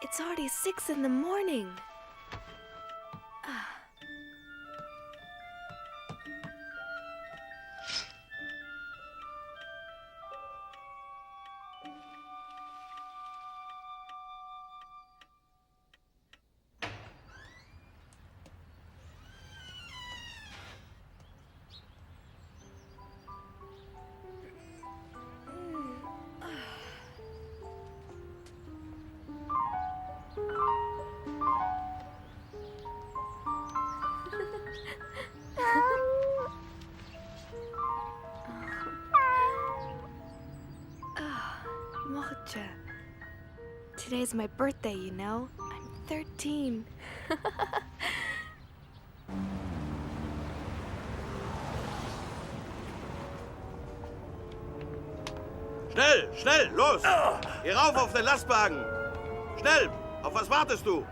It's already 6 in the morning. Mocha. Today's my birthday, you know? I'm 13. Schnell, schnell, los! Geh rauf auf den Lastwagen! Schnell! Auf was wartest du?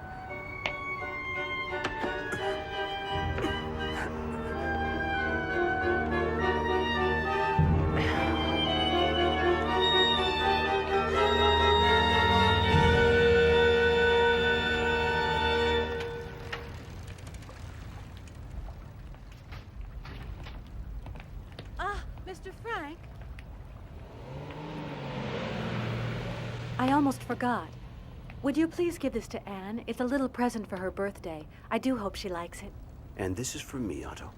Mr. Frank? I almost forgot. Would you please give this to Anne? It's a little present for her birthday. I do hope she likes it. And this is from me, Otto.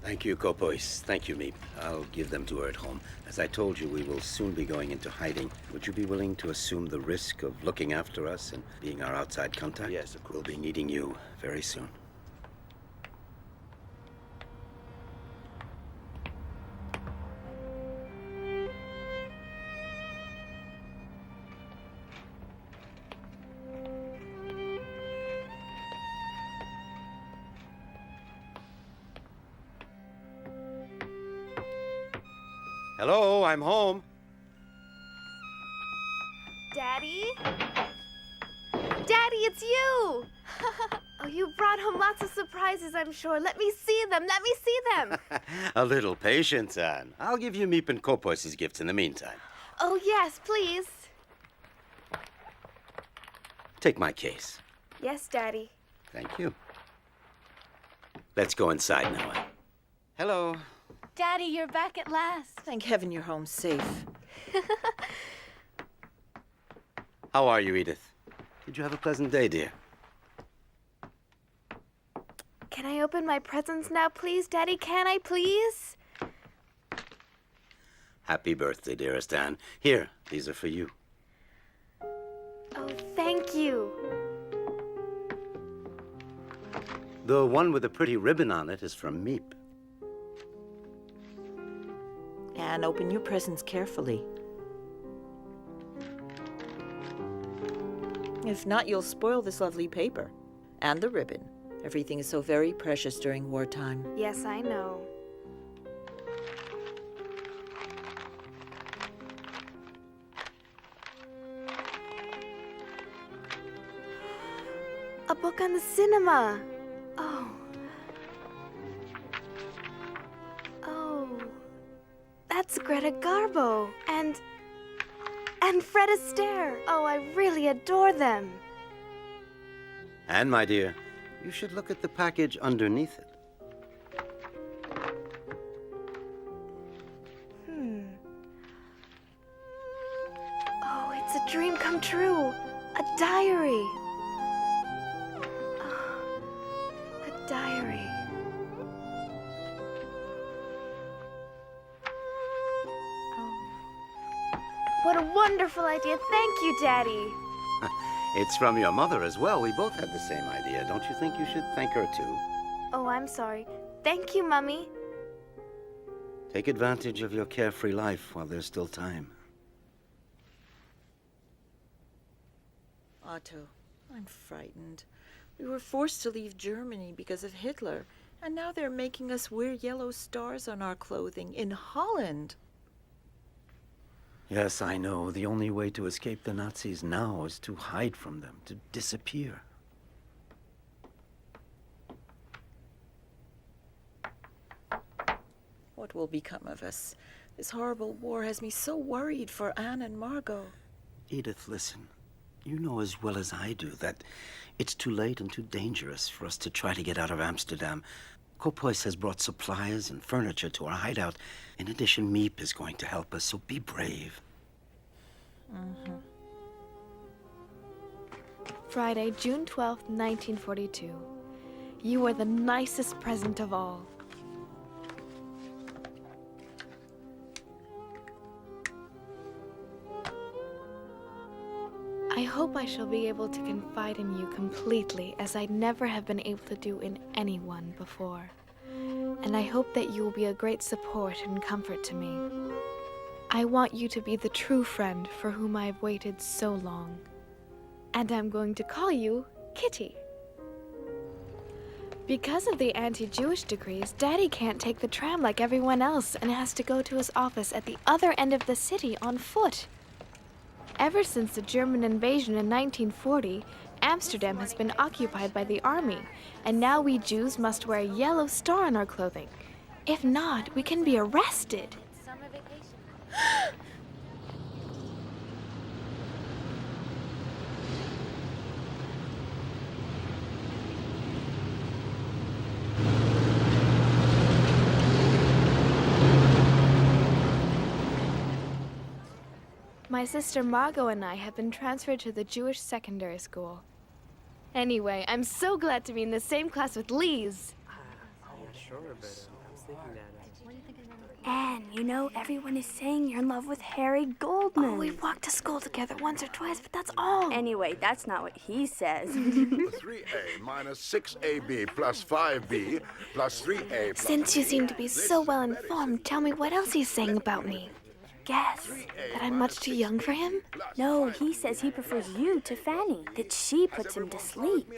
Thank you, Kopois. Thank you, Meep. I'll give them to her at home. As I told you, we will soon be going into hiding. Would you be willing to assume the risk of looking after us and being our outside contact? Yes, of course. We'll be needing you very soon. Hello, I'm home. Daddy? Daddy, it's you! Oh, you brought home lots of surprises, I'm sure. Let me see them. Let me see them. A little patience, Anne. I'll give you Meep and Kopois' gifts in the meantime. Oh, yes, please. Take my case. Yes, Daddy. Thank you. Let's go inside now, Anne. Hello. Daddy, you're back at last. Thank heaven you're home safe. How are you, Edith? Did you have a pleasant day, dear? Can I open my presents now, please, Daddy? Can I, please? Happy birthday, dearest Anne. Here, these are for you. Oh, thank you. The one with the pretty ribbon on it is from Meep. And open your presents carefully. If not, you'll spoil this lovely paper. And the ribbon. Everything is so very precious during wartime. Yes, I know. A book on the cinema. Oh. Oh. That's Greta Garbo. And Fred Astaire. Oh, I really adore them. Anne, my dear, you should look at the package underneath it. Oh, it's a dream come true. A diary. Oh, a diary. What a wonderful idea. Thank you, Daddy. It's from your mother as well. We both had the same idea. Don't you think you should thank her too? Oh, I'm sorry. Thank you, Mummy. Take advantage of your carefree life while there's still time. Otto, I'm frightened. We were forced to leave Germany because of Hitler, and now they're making us wear yellow stars on our clothing in Holland. Yes, I know. The only way to escape the Nazis now is to hide from them, to disappear. What will become of us? This horrible war has me so worried for Anne and Margot. Edith, listen. You know as well as I do that it's too late and too dangerous for us to try to get out of Amsterdam. Kopois has brought supplies and furniture to our hideout. In addition, Meep is going to help us, so be brave. Mm-hmm. Friday, June 12th, 1942. You are the nicest present of all. I hope I shall be able to confide in you completely, as I never have been able to do in anyone before. And I hope that you will be a great support and comfort to me. I want you to be the true friend for whom I have waited so long. And I'm going to call you Kitty. Because of the anti-Jewish decrees, Daddy can't take the tram like everyone else and has to go to his office at the other end of the city on foot. Ever since the German invasion in 1940, Amsterdam has been occupied by the army, and now we Jews must wear a yellow star on our clothing. If not, we can be arrested. Summer vacation. My sister Margot and I have been transferred to the Jewish secondary school. Anyway, I'm so glad to be in the same class with Lise. Anne, you know, everyone is saying you're in love with Harry Goldman. Oh, we've walked to school together once or twice, but that's all. Anyway, that's not what he says. 3A minus 6AB plus 5B plus 3A plus... Since you seem to be so well informed, tell me what else he's saying about me. Guess. That I'm much too young for him? No, he says he prefers you to Fanny, that she puts him to sleep.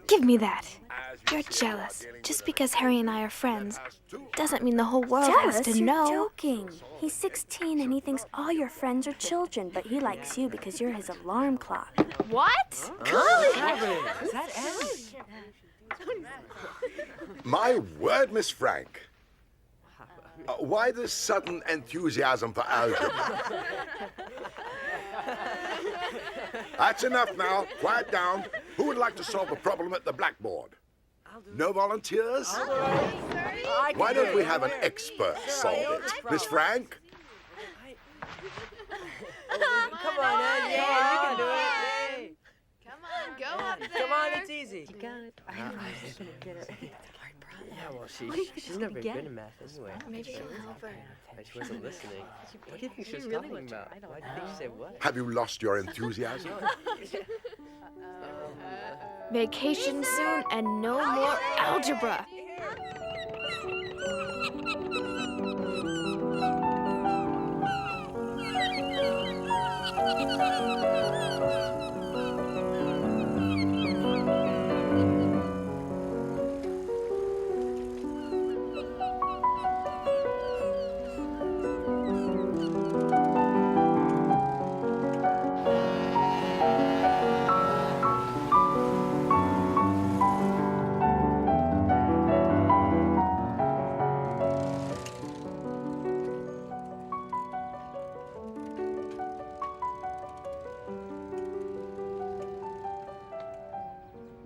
Give me that. You're jealous. Just because Harry and I are friends doesn't mean the whole world has Jealous? to You're know. joking. He's 16 and he thinks all your friends are children, but he likes you because you're his alarm clock. What? My word, Miss Frank. Why this sudden enthusiasm for algebra? That's enough now. Quiet down. Who would like to solve a problem at the blackboard? No volunteers? Why don't we have an expert solve it? Miss Frank? Come on, Ed. Yeah, you can do it. Come on, go up there. Come on, it's easy. You got it. I know she's gonna get it. Yeah, well, she's never been in math anyway. Maybe she'll help her. Like she wasn't listening. What do you think she was talking about? Why do you think she said what? Have you lost your enthusiasm? Vacation soon and no more algebra.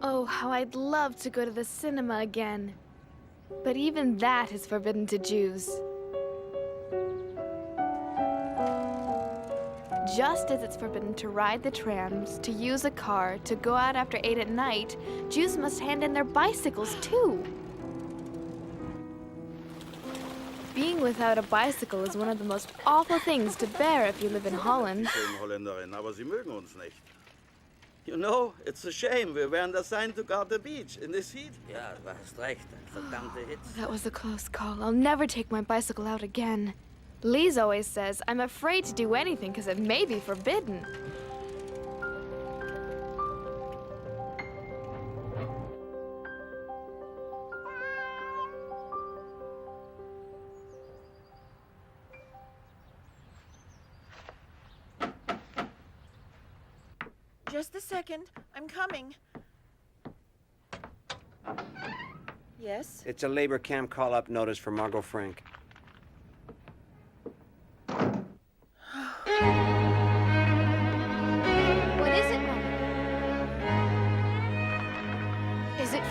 Oh, how I'd love to go to the cinema again. But even that is forbidden to Jews. Just as it's forbidden to ride the trams, to use a car, to go out after 8 at night, Jews must hand in their bicycles too. Being without a bicycle is one of the most awful things to bear if you live in Holland. Schöne Holländerin, aber sie mögen uns nicht. You know, it's a shame. Wir wären assigned to guard the beach in this heat. Ja, du hast recht. Verdammte Hitze. That was a close call. I'll never take my bicycle out again. Lise always says I'm afraid to do anything because it may be forbidden. Just a second. I'm coming. Yes? It's a labor camp call-up notice for Margot Frank.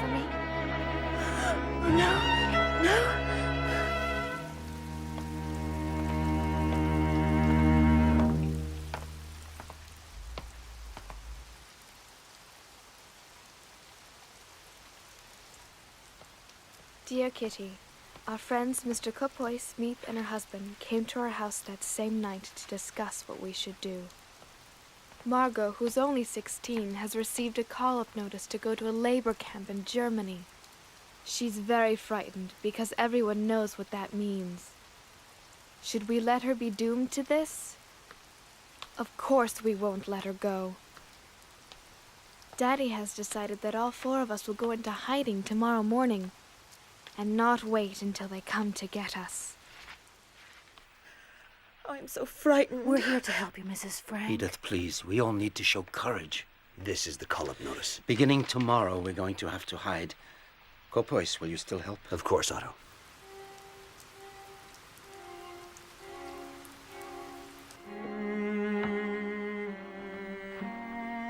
for me? No. Dear Kitty, our friends Mr. Kopois, Meep, and her husband came to our house that same night to discuss what we should do. Margot, who's only 16, has received a call-up notice to go to a labor camp in Germany. She's very frightened because everyone knows what that means. Should we let her be doomed to this? Of course we won't let her go. Daddy has decided that all 4 of us will go into hiding tomorrow morning and not wait until they come to get us. Oh, I'm so frightened. We're here to help you, Mrs. Frank. Edith, please. We all need to show courage. This is the call-up notice. Beginning tomorrow, we're going to have to hide. Kopois, will you still help? Of course, Otto.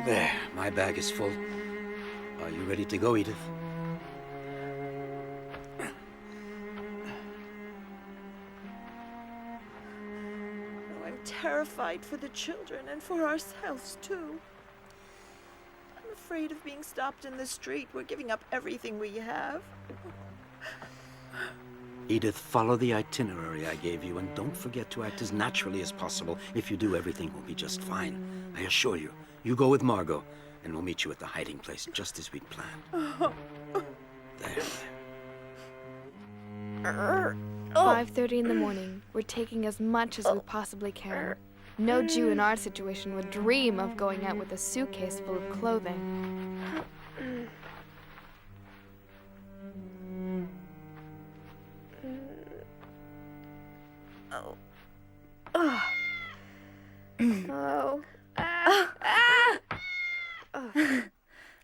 There, my bag is full. Are you ready to go, Edith? Oh, I'm terrified for the children and for ourselves, too. I'm afraid of being stopped in the street. We're giving up everything we have. Edith, follow the itinerary I gave you, and don't forget to act as naturally as possible. If you do, everything will be just fine. I assure you. You go with Margot, and we'll meet you at the hiding place, just as we'd planned. There. 5:30 in the morning. We're taking as much as we possibly can. No Jew in our situation would dream of going out with a suitcase full of clothing.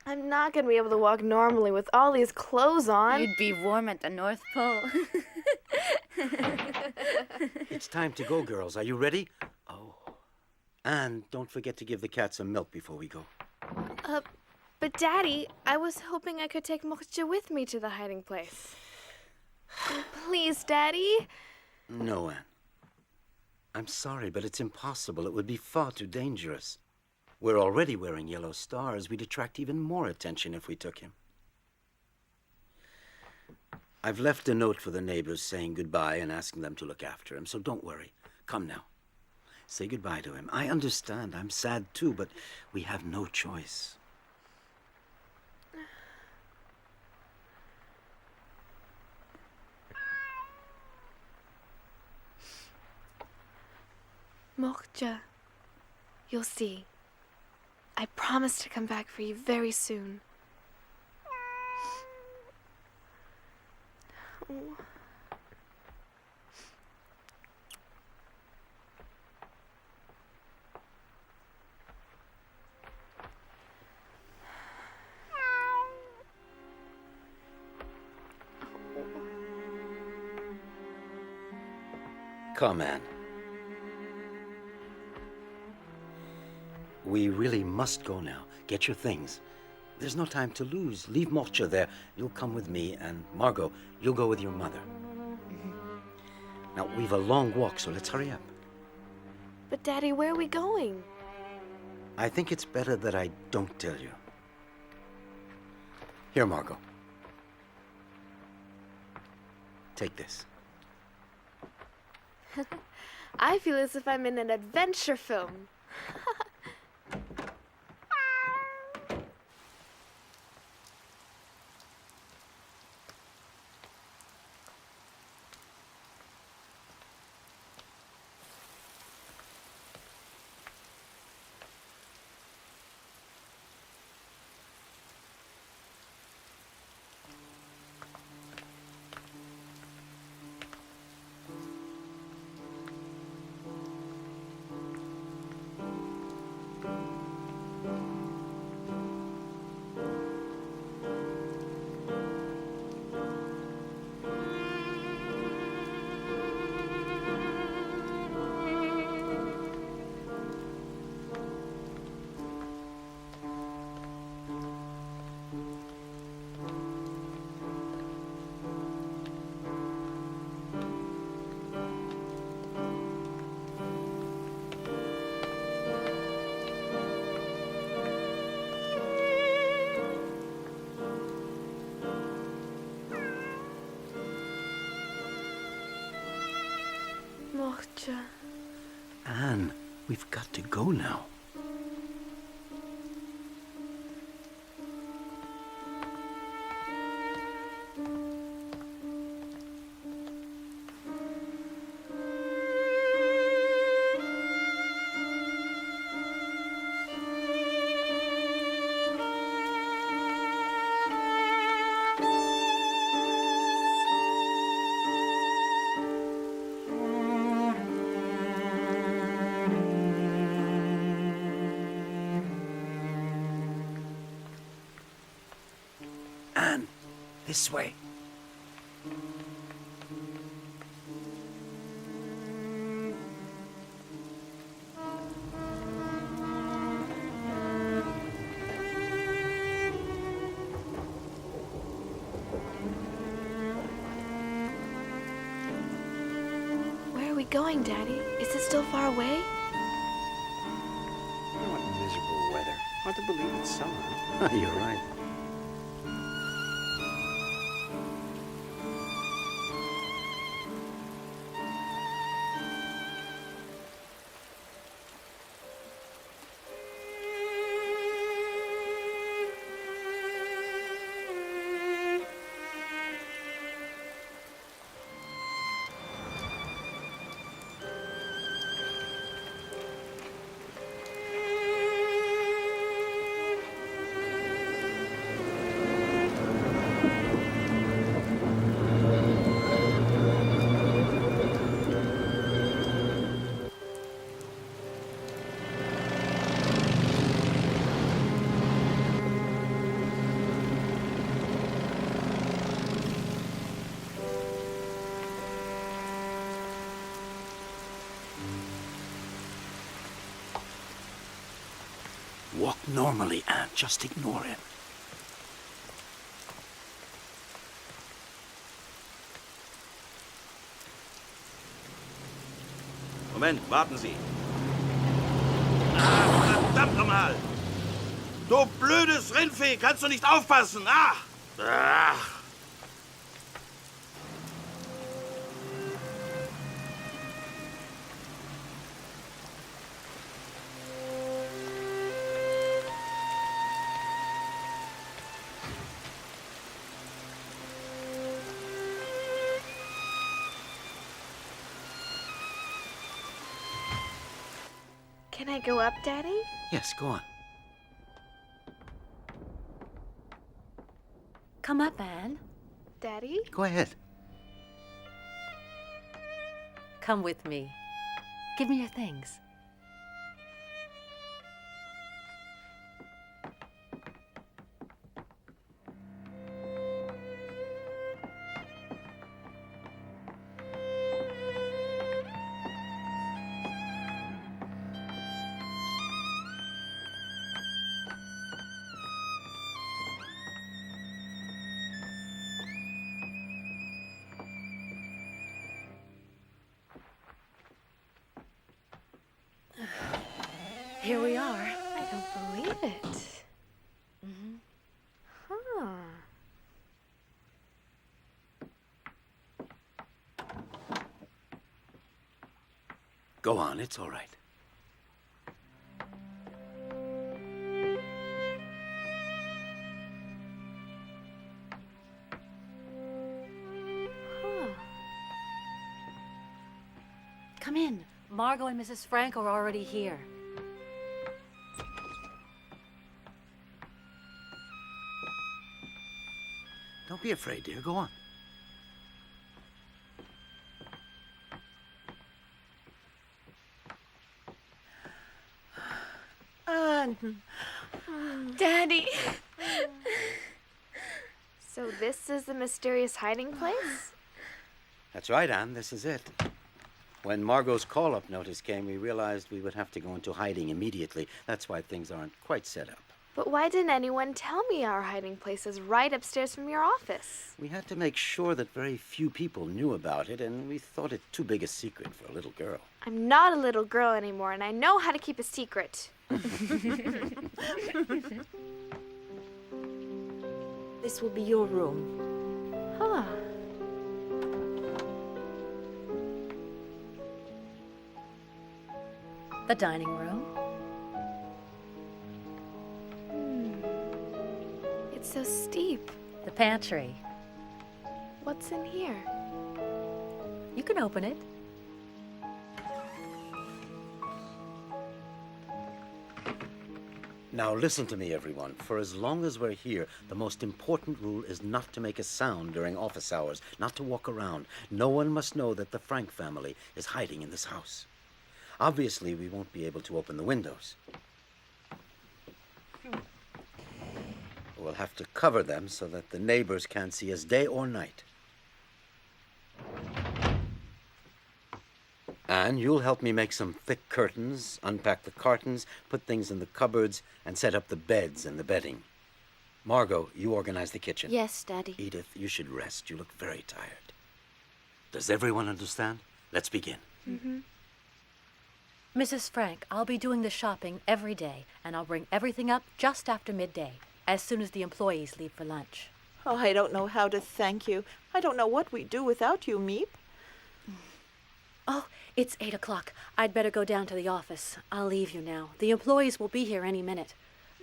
I'm not gonna be able to walk normally with all these clothes on. You'd be warm at the North Pole. It's time to go, girls. Are you ready? Oh. And don't forget to give the cat some milk before we go. But Daddy, I was hoping I could take Moksha with me to the hiding place. Please, Daddy. No, Anne. I'm sorry, but it's impossible. It would be far too dangerous. We're already wearing yellow stars. We'd attract even more attention if we took him. I've left a note for the neighbors saying goodbye and asking them to look after him, so don't worry. Come now. Say goodbye to him. I understand. I'm sad too, but we have no choice. Moksha, you'll see. I promise to come back for you very soon. Oh. Come, Anne. We really must go now. Get your things. There's no time to lose. Leave Moksha there. You'll come with me, and Margot, you'll go with your mother. Now, we've a long walk, so let's hurry up. But Daddy, where are we going? I think it's better that I don't tell you. Here, Margot. Take this. I feel as if I'm in an adventure film. mochte. Anne, we've got to go now. Anne, this way. Where are we going, Daddy? Is it still far away? What miserable weather. Hard to believe it's summer. You're right. Walk normally, Anne. Just ignore him. Moment, warten Sie. Ah, verdammt nochmal! Du blödes Rindvieh, kannst du nicht aufpassen? Ach! Ach! Can I go up, Daddy? Yes, go on. Come up, Anne. Daddy? Go ahead. Come with me. Give me your things. Here we are. I don't believe it. Huh. Go on, it's all right. Huh. Come in. Margot and Mrs. Frank are already here. Don't be afraid, dear. Go on. Anne. Daddy! So this is the mysterious hiding place? That's right, Anne. This is it. When Margot's call-up notice came, we realized we would have to go into hiding immediately. That's why things aren't quite set up. But why didn't anyone tell me our hiding place is right upstairs from your office? We had to make sure that very few people knew about it, and we thought it too big a secret for a little girl. I'm not a little girl anymore, and I know how to keep a secret. This will be your room. Huh. The dining room. It's so steep. The pantry. What's in here? You can open it. Now listen to me, everyone. For as long as we're here, the most important rule is not to make a sound during office hours, not to walk around. No one must know that the Frank family is hiding in this house. Obviously, we won't be able to open the windows. We'll have to cover them so that the neighbors can't see us day or night. Anne, you'll help me make some thick curtains, unpack the cartons, put things in the cupboards, and set up the beds and the bedding. Margot, you organize the kitchen. Yes, Daddy. Edith, you should rest. You look very tired. Does everyone understand? Let's begin. Mrs. Frank, I'll be doing the shopping every day, and I'll bring everything up just after midday, as soon as the employees leave for lunch. Oh, I don't know how to thank you. I don't know what we'd do without you, Meep. Oh, it's 8 o'clock. I'd better go down to the office. I'll leave you now. The employees will be here any minute.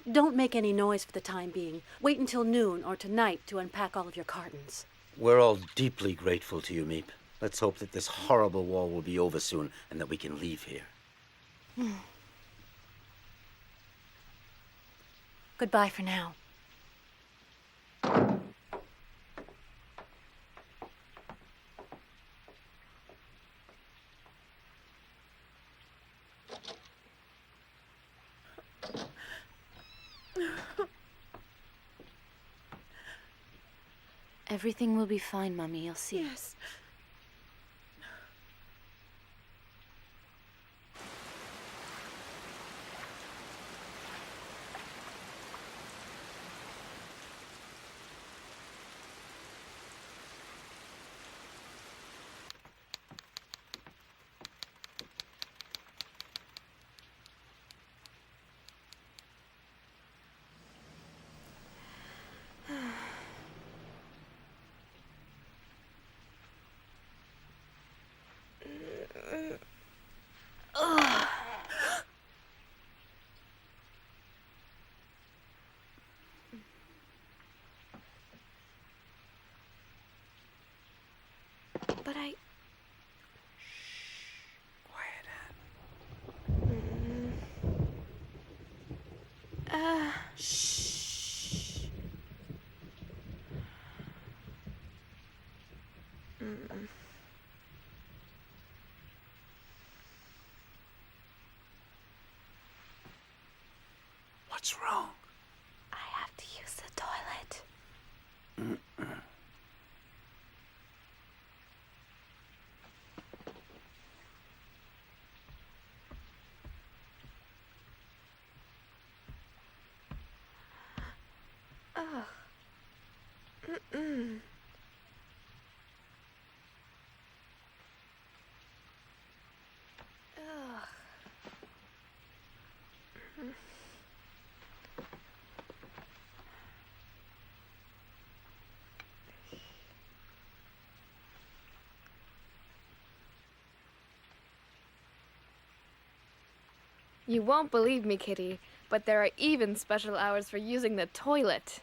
Don't make any noise for the time being. Wait until noon or tonight to unpack all of your cartons. We're all deeply grateful to you, Meep. Let's hope that this horrible war will be over soon and that we can leave here. Goodbye for now. Everything will be fine, Mommy. You'll see. Yes. But I... Quiet, Anne. Shh. What's wrong? I have to use the toilet. Ugh. Mm-mm. Ugh. You won't believe me, Kitty, but there are even special hours for using the toilet.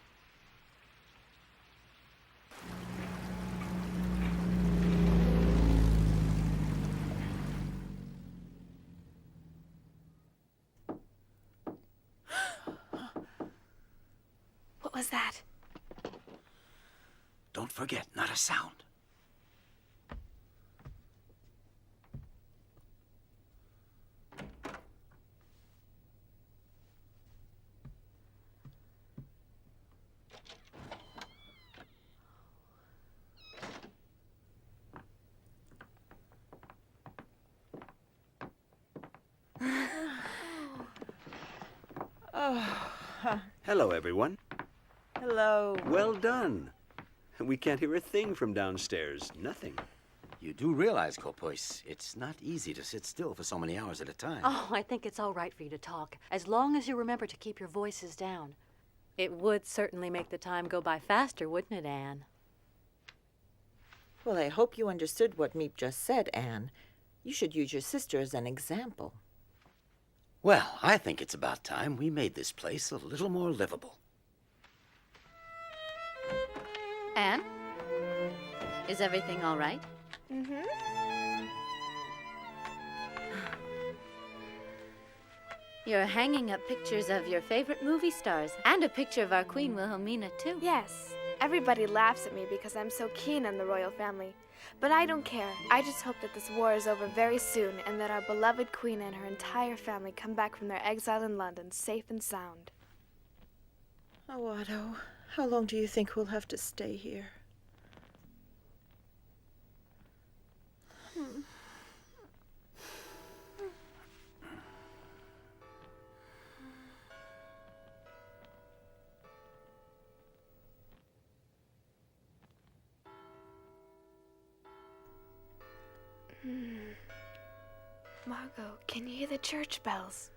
What was that? Don't forget, not a sound. Hello, everyone. Hello. Well done. We can't hear a thing from downstairs. Nothing. You do realize, Kopois, it's not easy to sit still for so many hours at a time. Oh, I think it's all right for you to talk, as long as you remember to keep your voices down. It would certainly make the time go by faster, wouldn't it, Anne? Well, I hope you understood what Meep just said, Anne. You should use your sister as an example. Well, I think it's about time we made this place a little more livable. Anne? Is everything all right? Mm-hmm. You're hanging up pictures of your favorite movie stars and a picture of our Queen Wilhelmina, too. Yes. Everybody laughs at me because I'm so keen on the royal family. But I don't care. I just hope that this war is over very soon and that our beloved queen and her entire family come back from their exile in London safe and sound. Oh, Otto, how long do you think we'll have to stay here? Margot, can you hear the church bells?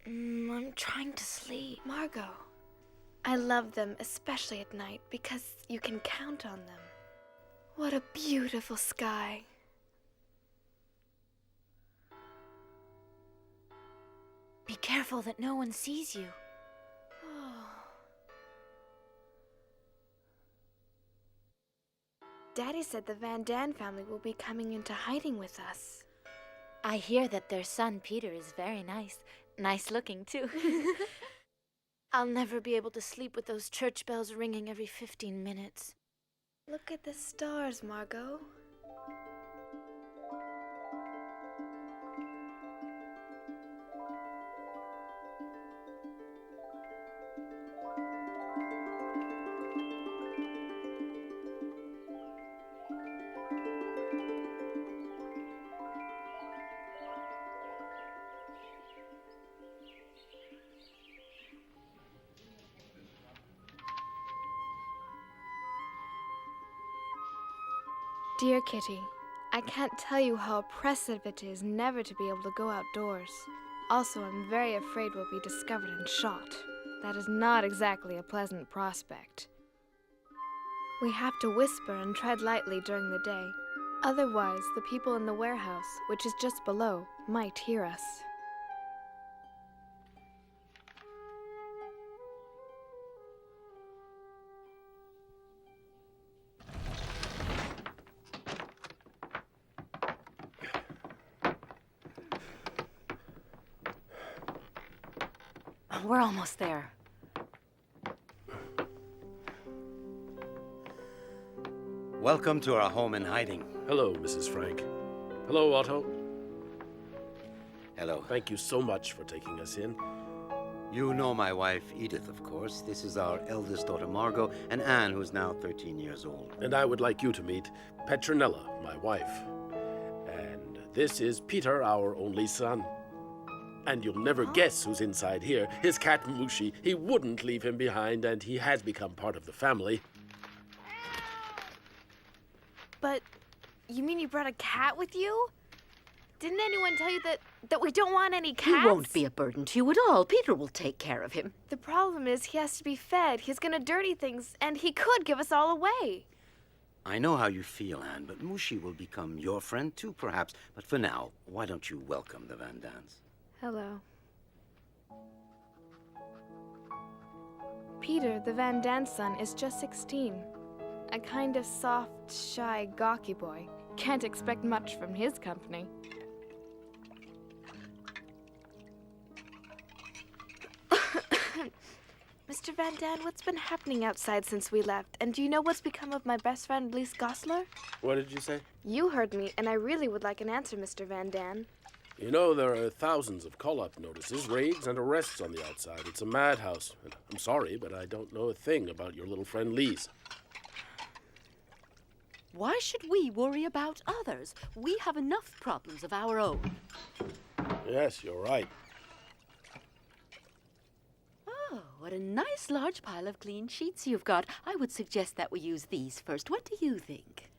I'm trying to sleep. Margot, I love them, especially at night, because you can count on them. What a beautiful sky. Be careful that no one sees you. Daddy said the Van Daan family will be coming into hiding with us. I hear that their son Peter is very nice. Nice looking, too. I'll never be able to sleep with those church bells ringing every 15 minutes. Look at the stars, Margot. Dear Kitty, I can't tell you how oppressive it is never to be able to go outdoors. Also, I'm very afraid we'll be discovered and shot. That is not exactly a pleasant prospect. We have to whisper and tread lightly during the day. Otherwise, the people in the warehouse, which is just below, might hear us. We're almost there. Welcome to our home in hiding. Hello, Mrs. Frank. Hello, Otto. Hello. Thank you so much for taking us in. You know my wife, Edith, of course. This is our eldest daughter, Margot, and Anne, who's now 13 years old. And I would like you to meet Petronella, my wife. And this is Peter, our only son. And you'll never guess who's inside here. His cat, Mushi. He wouldn't leave him behind, and he has become part of the family. But you mean you brought a cat with you? Didn't anyone tell you that we don't want any cats? He won't be a burden to you at all. Peter will take care of him. The problem is he has to be fed. He's gonna dirty things, and he could give us all away. I know how you feel, Anne, but Mushi will become your friend too, perhaps. But for now, why don't you welcome the Van Daans? Hello. Peter, the Van Daan son, is just 16. A kind of soft, shy, gawky boy. Can't expect much from his company. Mr. Van Daan, what's been happening outside since we left? And do you know what's become of my best friend, Lise Goslar? What did you say? You heard me, and I really would like an answer, Mr. Van Daan. You know, there are thousands of call-up notices, raids, and arrests on the outside. It's a madhouse. And I'm sorry, but I don't know a thing about your little friend Lise. Why should we worry about others? We have enough problems of our own. Yes, you're right. Oh, what a nice large pile of clean sheets you've got. I would suggest that we use these first. What do you think?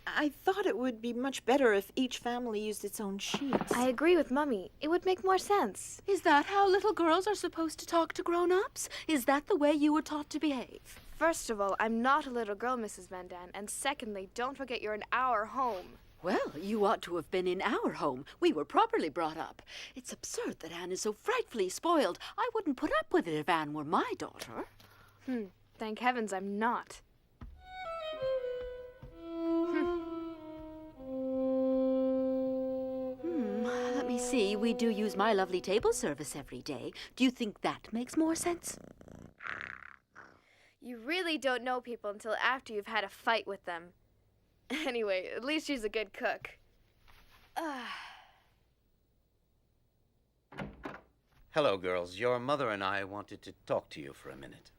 I thought it would be much better if each family used its own sheets. I agree with Mummy. It would make more sense. Is that how little girls are supposed to talk to grown-ups? Is that the way you were taught to behave? First of all, I'm not a little girl, Mrs. Van Daan. And secondly, don't forget you're an hour home. Well, you ought to have been in our home. We were properly brought up. It's absurd that Anne is so frightfully spoiled. I wouldn't put up with it if Anne were my daughter. Thank heavens I'm not. Let me see. We do use my lovely table service every day. Do you think that makes more sense? You really don't know people until after you've had a fight with them. Anyway, at least she's a good cook. Hello, girls. Your mother and I wanted to talk to you for a minute.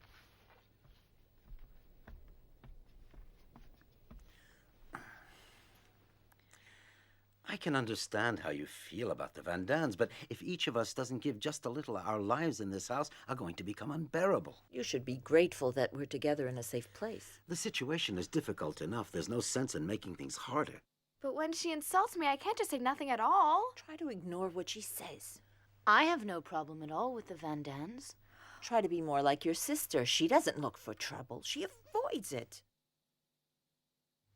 I can understand how you feel about the Van Dans, but if each of us doesn't give just a little, our lives in this house are going to become unbearable. You should be grateful that we're together in a safe place. The situation is difficult enough. There's no sense in making things harder. But when she insults me, I can't just say nothing at all. Try to ignore what she says. I have no problem at all with the Van Dans. Try to be more like your sister. She doesn't look for trouble. She avoids it.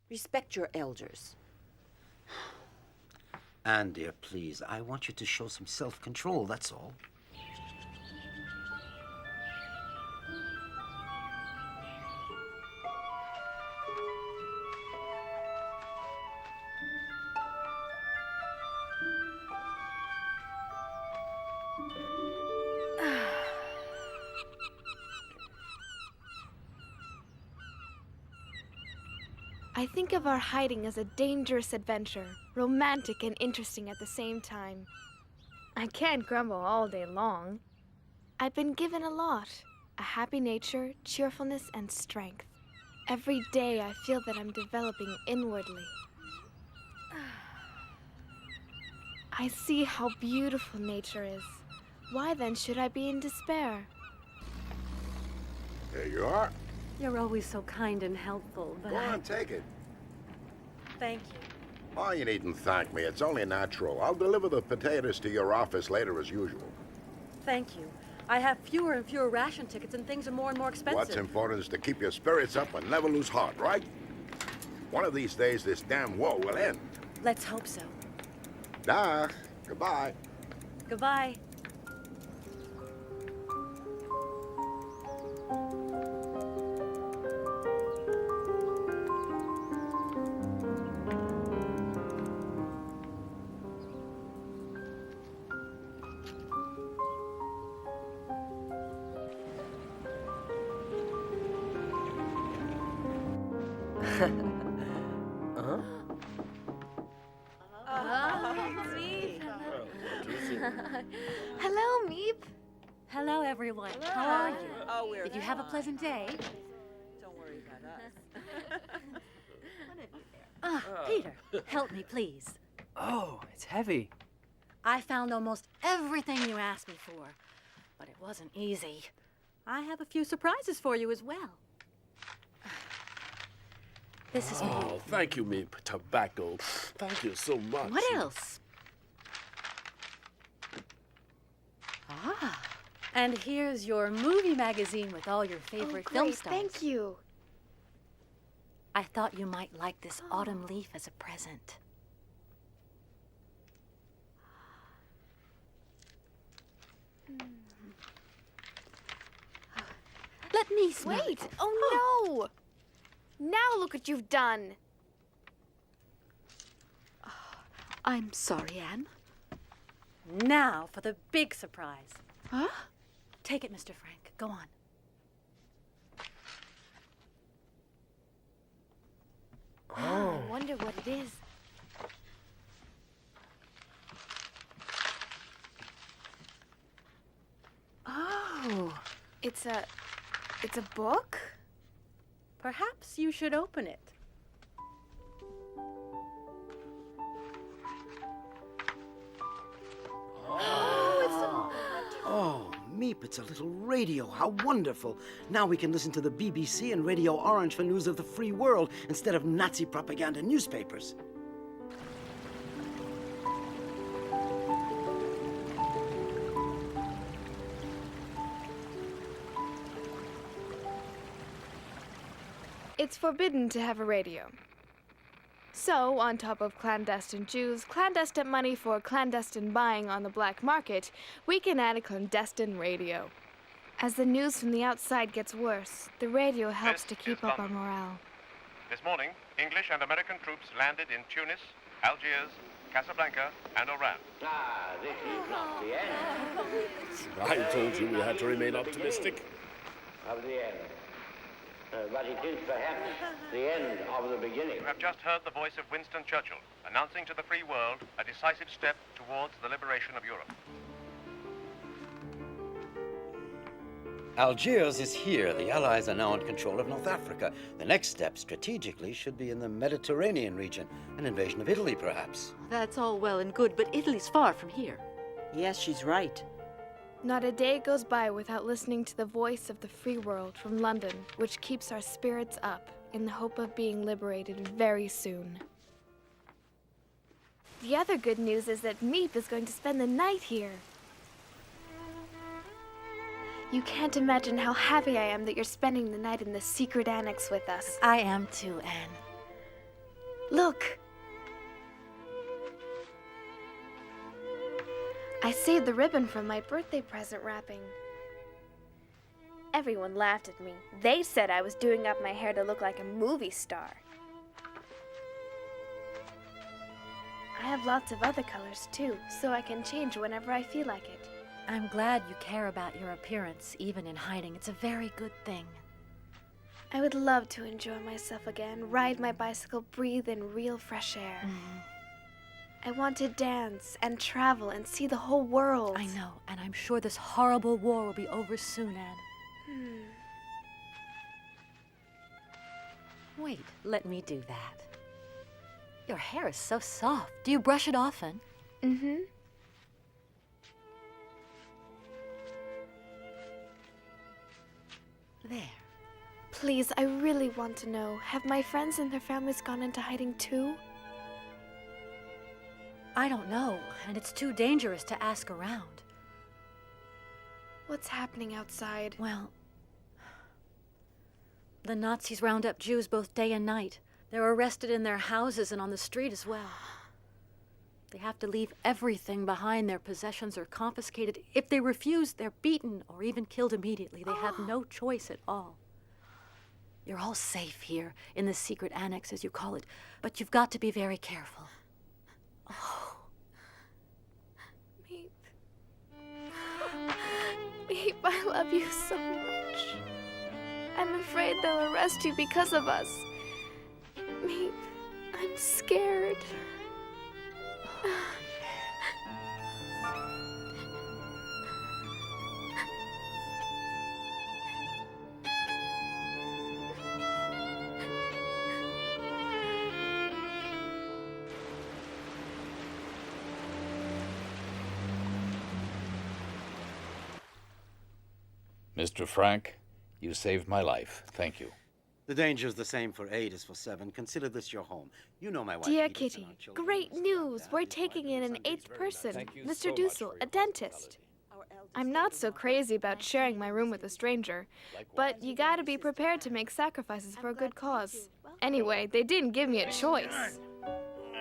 Respect your elders. Anne, dear, please, I want you to show some self-control, that's all. I think of our hiding as a dangerous adventure, romantic and interesting at the same time. I can't grumble all day long. I've been given a lot. A happy nature, cheerfulness, and strength. Every day I feel that I'm developing inwardly. I see how beautiful nature is. Why then should I be in despair? Here you are. You're always so kind and helpful, but Go on, take it. Thank you. Oh, you needn't thank me. It's only natural. I'll deliver the potatoes to your office later as usual. Thank you. I have fewer and fewer ration tickets and things are more and more expensive. What's important is to keep your spirits up and never lose heart, right? One of these days, this damn war will end. Let's hope so. Dag. Goodbye. Goodbye. Hello, Meep. Hello, everyone. How are you? Oh, we're Did you have a pleasant day? Don't worry about us. Peter, help me, please. Oh, it's heavy. I found almost everything you asked me for, but it wasn't easy. I have a few surprises for you as well. This is Oh, thank you, Meep. Tobacco. Thank you so much. What else? Ah, and here's your movie magazine with all your favorite film Great, stars. thank you. I thought you might like this autumn leaf as a present. Let me smell Wait. it. Oh, no. Now look what you've done. I'm sorry, Anne. Now for the big surprise. Huh? Take it, Mr. Frank. Go on. I wonder what it is. Oh. It's a book? Perhaps you should open it. Oh, Meep, it's a little radio. How wonderful. Now we can listen to the BBC and Radio Orange for news of the free world instead of Nazi propaganda newspapers. It's forbidden to have a radio. So, on top of clandestine Jews, clandestine money for clandestine buying on the black market, we can add a clandestine radio. As the news from the outside gets worse, the radio helps to keep up our morale. This morning, English and American troops landed in Tunis, Algiers, Casablanca, and Oran. This is not the end. I told you we had to remain optimistic. Of the end. But it is perhaps the end of the beginning. You have just heard the voice of Winston Churchill, announcing to the free world a decisive step towards the liberation of Europe. Algiers is here. The Allies are now in control of North Africa. The next step, strategically, should be in the Mediterranean region. An invasion of Italy, perhaps. That's all well and good, but Italy's far from here. Yes, she's right. Not a day goes by without listening to the voice of the free world from London, which keeps our spirits up in the hope of being liberated very soon. The other good news is that Meep is going to spend the night here. You can't imagine how happy I am that you're spending the night in the secret annex with us. I am too, Anne. Look! I saved the ribbon from my birthday present wrapping. Everyone laughed at me. They said I was doing up my hair to look like a movie star. I have lots of other colors too, so I can change whenever I feel like it. I'm glad you care about your appearance, even in hiding. It's a very good thing. I would love to enjoy myself again, ride my bicycle, breathe in real fresh air. I want to dance and travel and see the whole world. I know, and I'm sure this horrible war will be over soon, Anne. Wait, let me do that. Your hair is so soft. Do you brush it often? Mm-hmm. There. Please, I really want to know, have my friends and their families gone into hiding too? I don't know, and it's too dangerous to ask around. What's happening outside? Well, the Nazis round up Jews both day and night. They're arrested in their houses and on the street as well. They have to leave everything behind. Their possessions are confiscated. If they refuse, they're beaten or even killed immediately. They have no choice at all. You're all safe here, in the secret annex, as you call it, but you've got to be very careful. Oh. Meep. Meep, I love you so much. I'm afraid they'll arrest you because of us. Meep, I'm scared. Mr. Frank, you saved my life. Thank you. The danger's the same for 8 as for 7. Consider this your home. You know my wife. Dear Edith, and Kitty, our children. great news! We're taking in an 8th person, Mr. Dussel, a dentist. I'm not so crazy about sharing my room with a stranger, but you gotta be prepared to make sacrifices for a good cause. Anyway, they didn't give me a choice.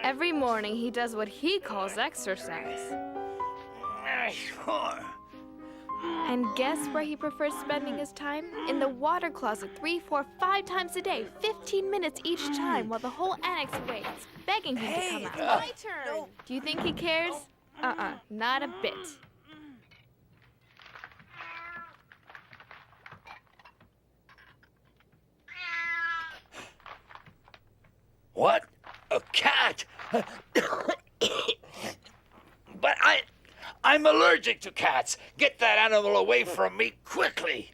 Every morning he does what he calls exercise. And guess where he prefers spending his time? In the water closet 3, 4, 5 times a day, 15 minutes each time, while the whole annex waits, begging him to come out. My turn! Do you think he cares? Not a bit. What? A cat? But I'm allergic to cats. Get that animal away from me quickly.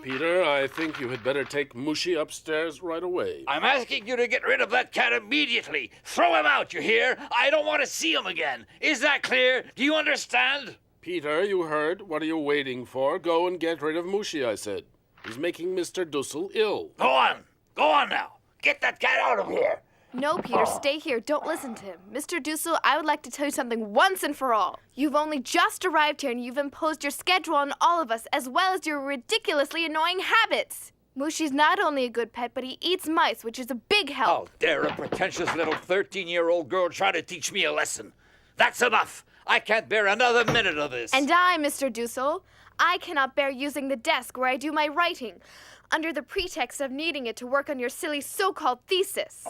Peter, I think you had better take Mushi upstairs right away. I'm asking you to get rid of that cat immediately. Throw him out, you hear? I don't want to see him again. Is that clear? Do you understand? Peter, you heard. What are you waiting for? Go and get rid of Mushi, I said. He's making Mr. Dussel ill. Go on. Go on now. Get that cat out of here. No, Peter, stay here. Don't listen to him. Mr. Dussel, I would like to tell you something once and for all. You've only just arrived here and you've imposed your schedule on all of us, as well as your ridiculously annoying habits. Mushi's not only a good pet, but he eats mice, which is a big help. How dare a pretentious little 13-year-old girl try to teach me a lesson? That's enough. I can't bear another minute of this. And I, Mr. Dussel, I cannot bear using the desk where I do my writing, under the pretext of needing it to work on your silly so-called thesis.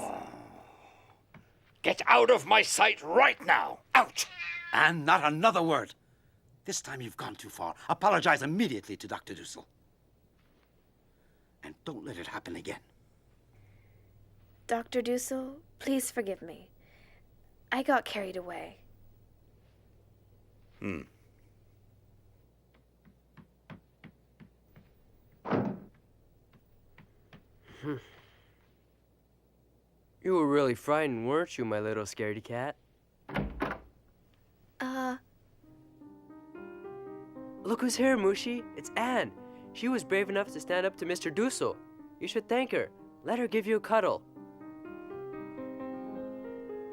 Get out of my sight right now. Out! And not another word. This time you've gone too far. Apologize immediately to Dr. Dussel. And don't let it happen again. Dr. Dussel, please forgive me. I got carried away. You were really frightened, weren't you, my little scaredy cat? Look who's here, Mushi. It's Anne. She was brave enough to stand up to Mr. Dussel. You should thank her. Let her give you a cuddle.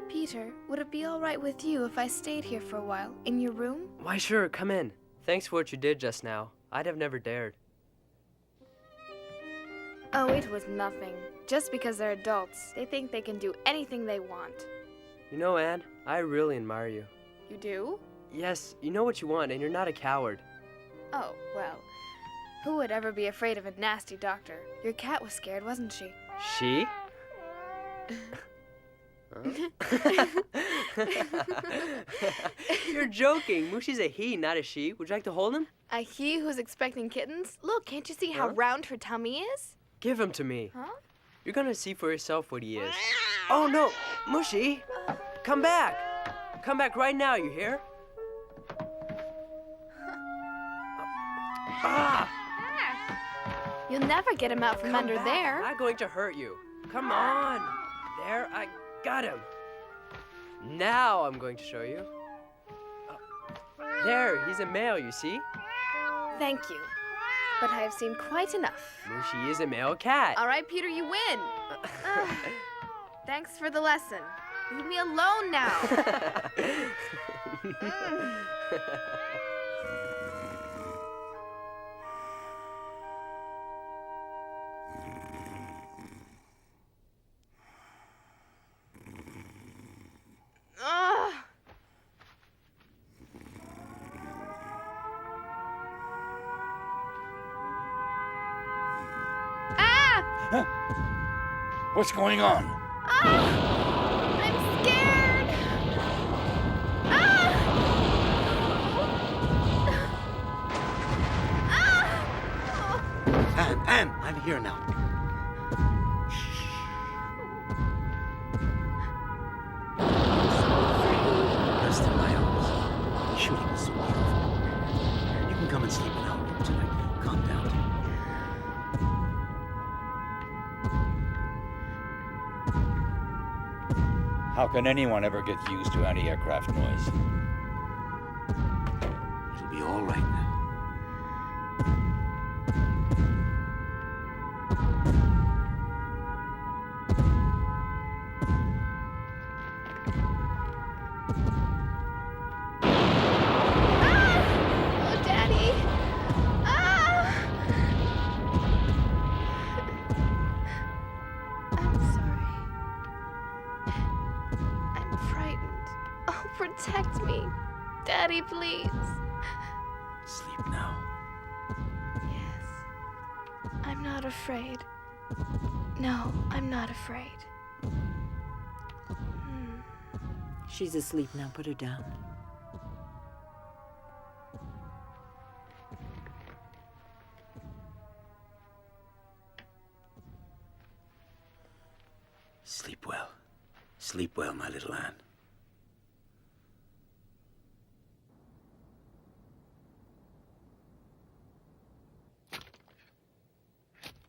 Peter, would it be all right with you if I stayed here for a while, in your room? Why, sure, come in. Thanks for what you did just now. I'd have never dared. Oh, it was nothing. Just because they're adults, they think they can do anything they want. You know, Anne, I really admire you. You do? Yes, you know what you want, and you're not a coward. Oh, well, who would ever be afraid of a nasty doctor? Your cat was scared, wasn't she? She? You're joking. Mushi's a he, not a she. Would you like to hold him? A he who's expecting kittens? Look, can't you see how round her tummy is? Give him to me. Huh? You're gonna see for yourself what he is. Oh no, Mushi! Come back! Come back right now, you hear? You'll never get him out from under there. I'm not going to hurt you. Come on. There, I got him. Now I'm going to show you. There, he's a male, you see? Thank you. But I have seen quite enough. Mushi is a male cat. All right, Peter, you win. Thanks for the lesson. Leave me alone now. What's going on? I'm scared. Anne, I'm here now. Rest in my arms. Shooting is so beautiful. You can come and sleep in our room tonight. Calm down. How can anyone ever get used to anti-aircraft noise? It'll be all right now. Oh, Daddy. I'm sorry. I'm frightened. Oh, protect me. Daddy, please. Sleep now. Yes. I'm not afraid. No, I'm not afraid. She's asleep now. Put her down. Sleep well. Sleep well, my little Anne.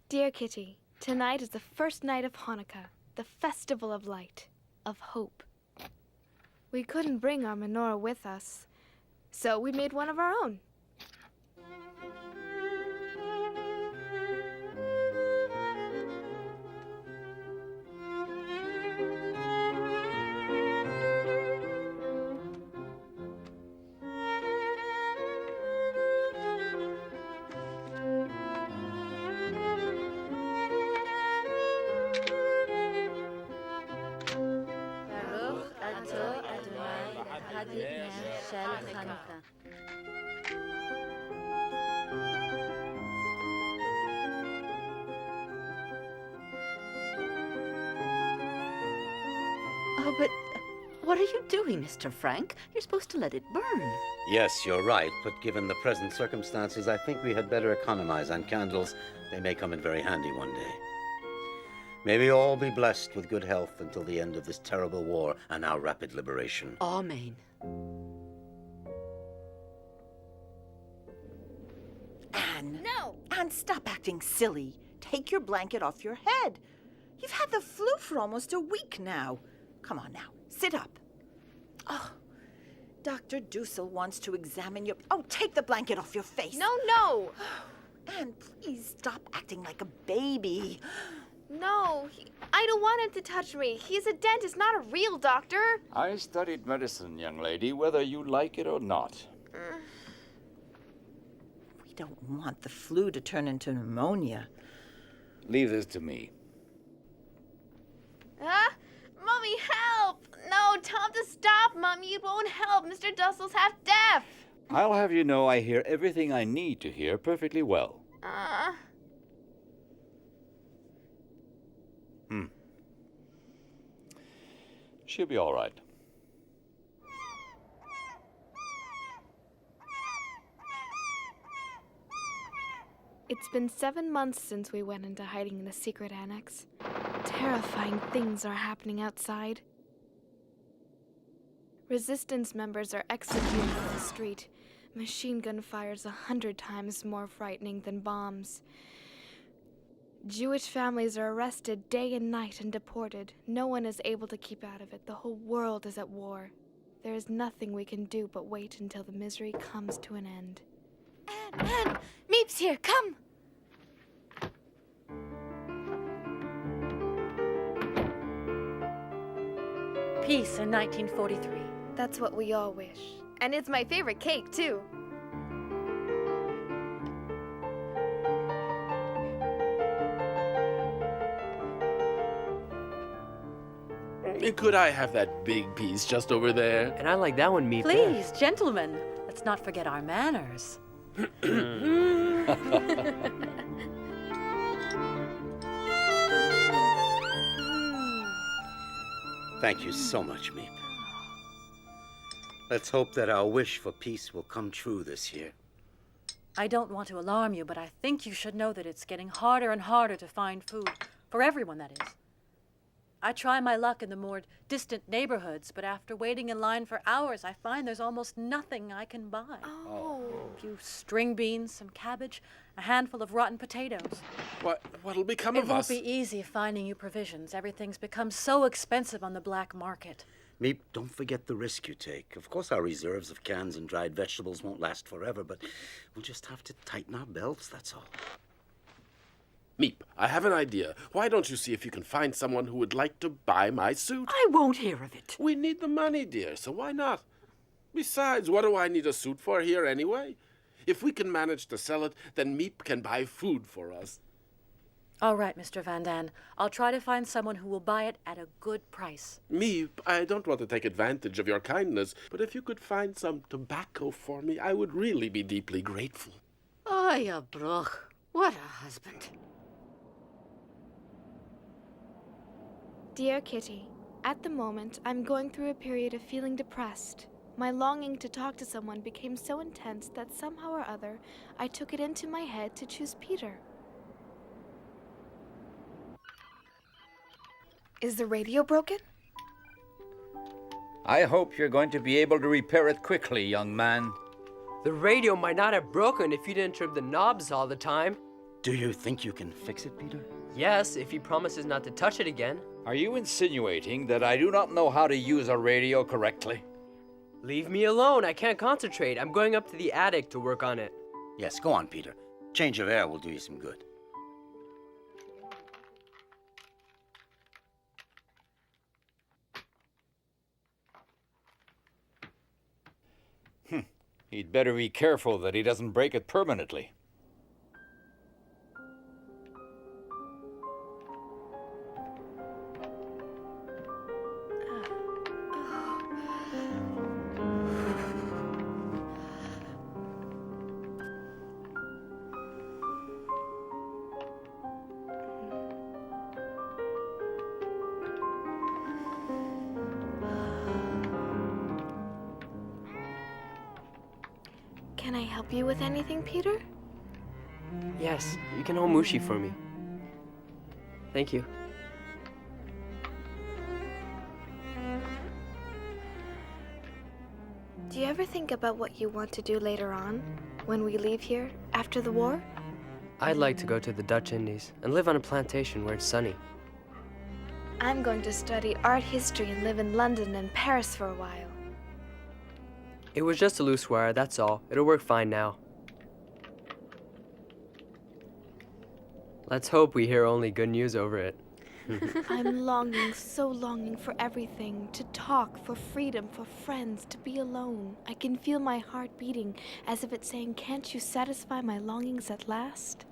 Dear Kitty, tonight is the first night of Hanukkah, the festival of light, of hope. We couldn't bring our menorah with us, so we made one of our own. Oh, but what are you doing, Mr. Frank? You're supposed to let it burn. Yes, you're right, but given the present circumstances, I think we had better economize on candles. They may come in very handy one day. May we all be blessed with good health until the end of this terrible war and our rapid liberation. Amen. Anne! No! Anne, stop acting silly. Take your blanket off your head. You've had the flu for almost a week now. Come on now, sit up. Oh, Dr. Dussel wants to examine your... Oh, take the blanket off your face. No! Anne, please stop acting like a baby. No, I don't want him to touch me. He's a dentist, not a real doctor. I studied medicine, young lady, whether you like it or not. We don't want the flu to turn into pneumonia. Leave this to me. Mommy, help! No, tell him to stop, Mommy. It won't help. Mr. Dussel's half deaf. I'll have you know I hear everything I need to hear perfectly well. She'll be all right. It's been 7 months since we went into hiding in the secret annex. Terrifying things are happening outside. Resistance members are executed on the street. Machine gun fire's 100 times more frightening than bombs. Jewish families are arrested day and night and deported. No one is able to keep out of it. The whole world is at war. There is nothing we can do but wait until the misery comes to an end. Anne, Meep's here, come! Peace in 1943. That's what we all wish. And it's my favorite cake, too. Could I have that big piece just over there? And I like that one, Meep. Please, gentlemen, let's not forget our manners. Thank you so much, Meep. Let's hope that our wish for peace will come true this year. I don't want to alarm you, but I think you should know that it's getting harder and harder to find food. For everyone, that is. I try my luck in the more distant neighborhoods, but after waiting in line for hours, I find there's almost nothing I can buy. A few string beans, some cabbage, a handful of rotten potatoes. What'll become It of won't us? be easy finding you provisions. Everything's become so expensive on the black market. Meep, don't forget the risk you take. Of course, our reserves of cans and dried vegetables won't last forever, but we'll just have to tighten our belts, that's all. Meep, I have an idea. Why don't you see if you can find someone who would like to buy my suit? I won't hear of it. We need the money, dear, so why not? Besides, what do I need a suit for here anyway? If we can manage to sell it, then Meep can buy food for us. All right, Mr. Van Dan. I'll try to find someone who will buy it at a good price. Meep, I don't want to take advantage of your kindness, but if you could find some tobacco for me, I would really be deeply grateful. Oh, you broch. What a husband. Dear Kitty, at the moment, I'm going through a period of feeling depressed. My longing to talk to someone became so intense that somehow or other, I took it into my head to choose Peter. Is the radio broken? I hope you're going to be able to repair it quickly, young man. The radio might not have broken if you didn't trim the knobs all the time. Do you think you can fix it, Peter? Yes, if he promises not to touch it again. Are you insinuating that I do not know how to use a radio correctly? Leave me alone. I can't concentrate. I'm going up to the attic to work on it. Yes, go on, Peter. Change of air will do you some good. He'd better be careful that he doesn't break it permanently. help you with anything, Peter? Yes, you can hold Mushi for me. Thank you. Do you ever think about what you want to do later on, when we leave here, after the war? I'd like to go to the Dutch Indies and live on a plantation where it's sunny. I'm going to study art history and live in London and Paris for a while. It was just a loose wire, that's all. It'll work fine now. Let's hope we hear only good news over it. I'm longing, so longing for everything. To talk, for freedom, for friends, to be alone. I can feel my heart beating as if it's saying, "Can't you satisfy my longings at last?"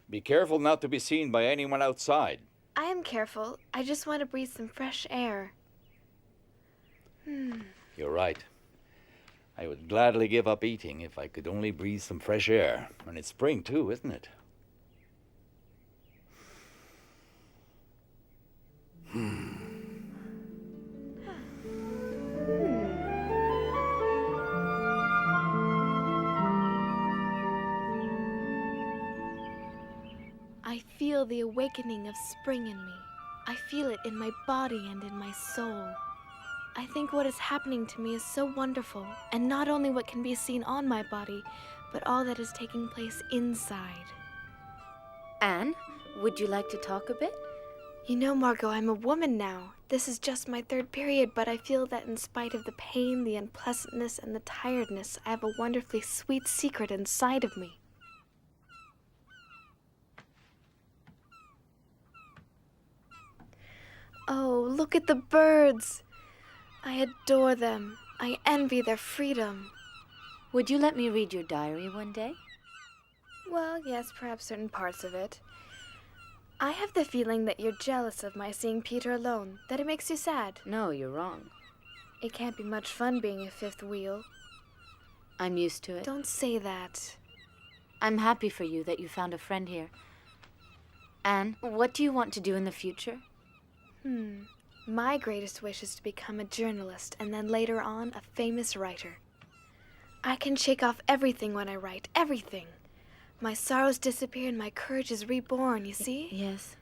Be careful not to be seen by anyone outside. I am careful. I just want to breathe some fresh air. You're right. I would gladly give up eating if I could only breathe some fresh air. And it's spring too, isn't it? I feel the awakening of spring in me. I feel it in my body and in my soul. I think what is happening to me is so wonderful, and not only what can be seen on my body, but all that is taking place inside. Anne, would you like to talk a bit? You know, Margot, I'm a woman now. This is just my third period, but I feel that in spite of the pain, the unpleasantness, and the tiredness, I have a wonderfully sweet secret inside of me. Oh, look at the birds. I adore them. I envy their freedom. Would you let me read your diary one day? Well, yes, perhaps certain parts of it. I have the feeling that you're jealous of my seeing Peter alone, that it makes you sad. No, you're wrong. It can't be much fun being a fifth wheel. I'm used to it. Don't say that. I'm happy for you that you found a friend here. Anne, what do you want to do in the future? My greatest wish is to become a journalist and then later on a famous writer. I can shake off everything when I write, everything. My sorrows disappear and my courage is reborn, you see? Yes.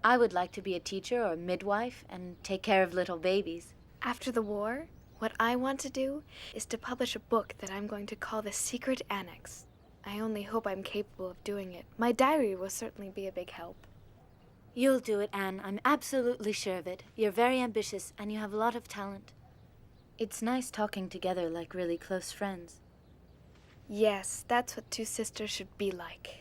I would like to be a teacher or a midwife and take care of little babies. After the war, what I want to do is to publish a book that I'm going to call The Secret Annex. I only hope I'm capable of doing it. My diary will certainly be a big help. You'll do it, Anne. I'm absolutely sure of it. You're very ambitious, and you have a lot of talent. It's nice talking together like really close friends. Yes, that's what two sisters should be like.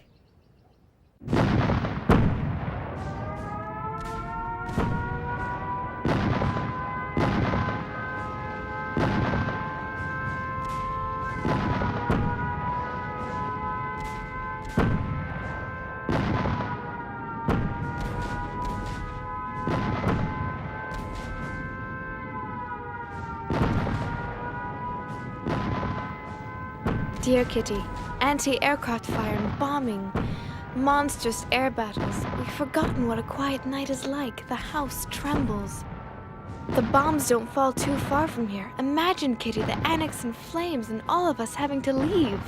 Dear Kitty, anti-aircraft fire and bombing, monstrous air battles. We've forgotten what a quiet night is like. The house trembles. The bombs don't fall too far from here. Imagine, Kitty, the annex in flames and all of us having to leave.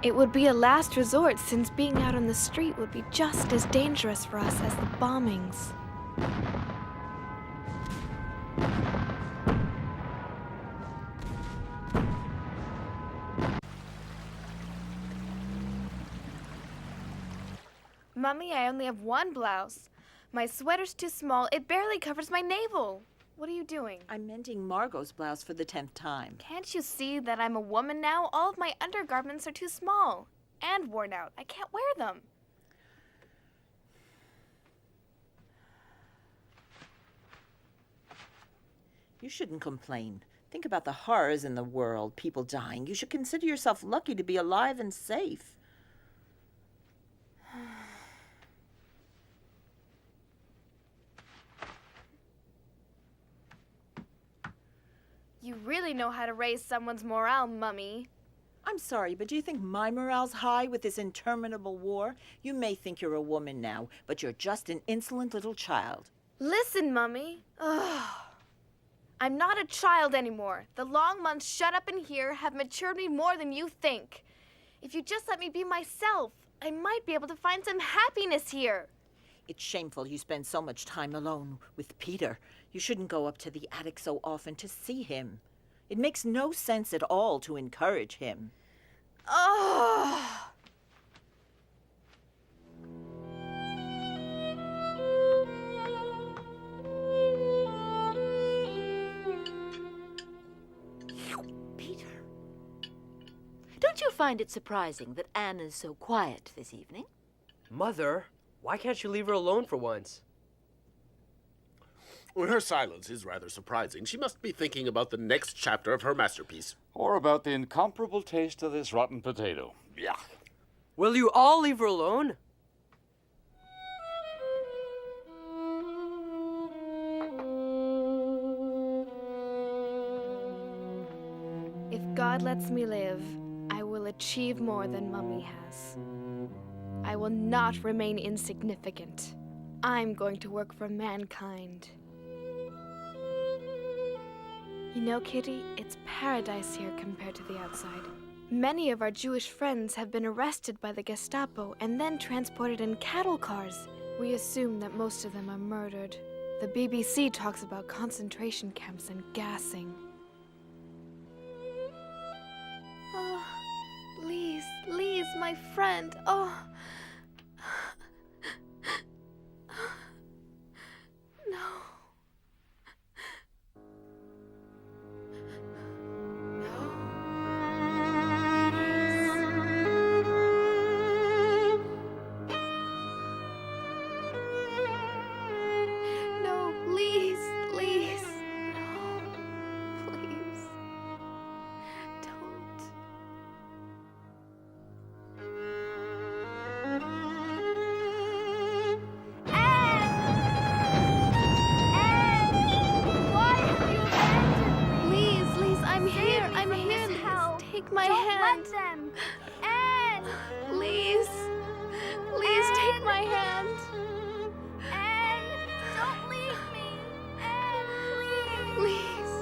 It would be a last resort since being out on the street would be just as dangerous for us as the bombings. Mummy, I only have one blouse. My sweater's too small. It barely covers my navel. What are you doing? I'm mending Margot's blouse for the 10th time. Can't you see that I'm a woman now? All of my undergarments are too small and worn out. I can't wear them. You shouldn't complain. Think about the horrors in the world, people dying. You should consider yourself lucky to be alive and safe. You really know how to raise someone's morale, Mummy. I'm sorry, but do you think my morale's high with this interminable war? You may think you're a woman now, but you're just an insolent little child. Listen, Mummy. Ugh. I'm not a child anymore. The long months shut up in here have matured me more than you think. If you just let me be myself, I might be able to find some happiness here. It's shameful you spend so much time alone with Peter. You shouldn't go up to the attic so often to see him. It makes no sense at all to encourage him. Oh. Peter. Don't you find it surprising that Anne is so quiet this evening? Mother, why can't you leave her alone for once? Well, her silence is rather surprising. She must be thinking about the next chapter of her masterpiece. Or about the incomparable taste of this rotten potato. Yuck. Will you all leave her alone? If God lets me live, I will achieve more than Mummy has. I will not remain insignificant. I'm going to work for mankind. You know, Kitty, it's paradise here compared to the outside. Many of our Jewish friends have been arrested by the Gestapo and then transported in cattle cars. We assume that most of them are murdered. The BBC talks about concentration camps and gassing. Oh, Lise, my friend. Oh. No. No, Lise. No, please. Don't. Lise, I'm here. Lise, take my hand. Don't let them. Anne! Lise, take my hand. Anne, don't leave me. Anne, please.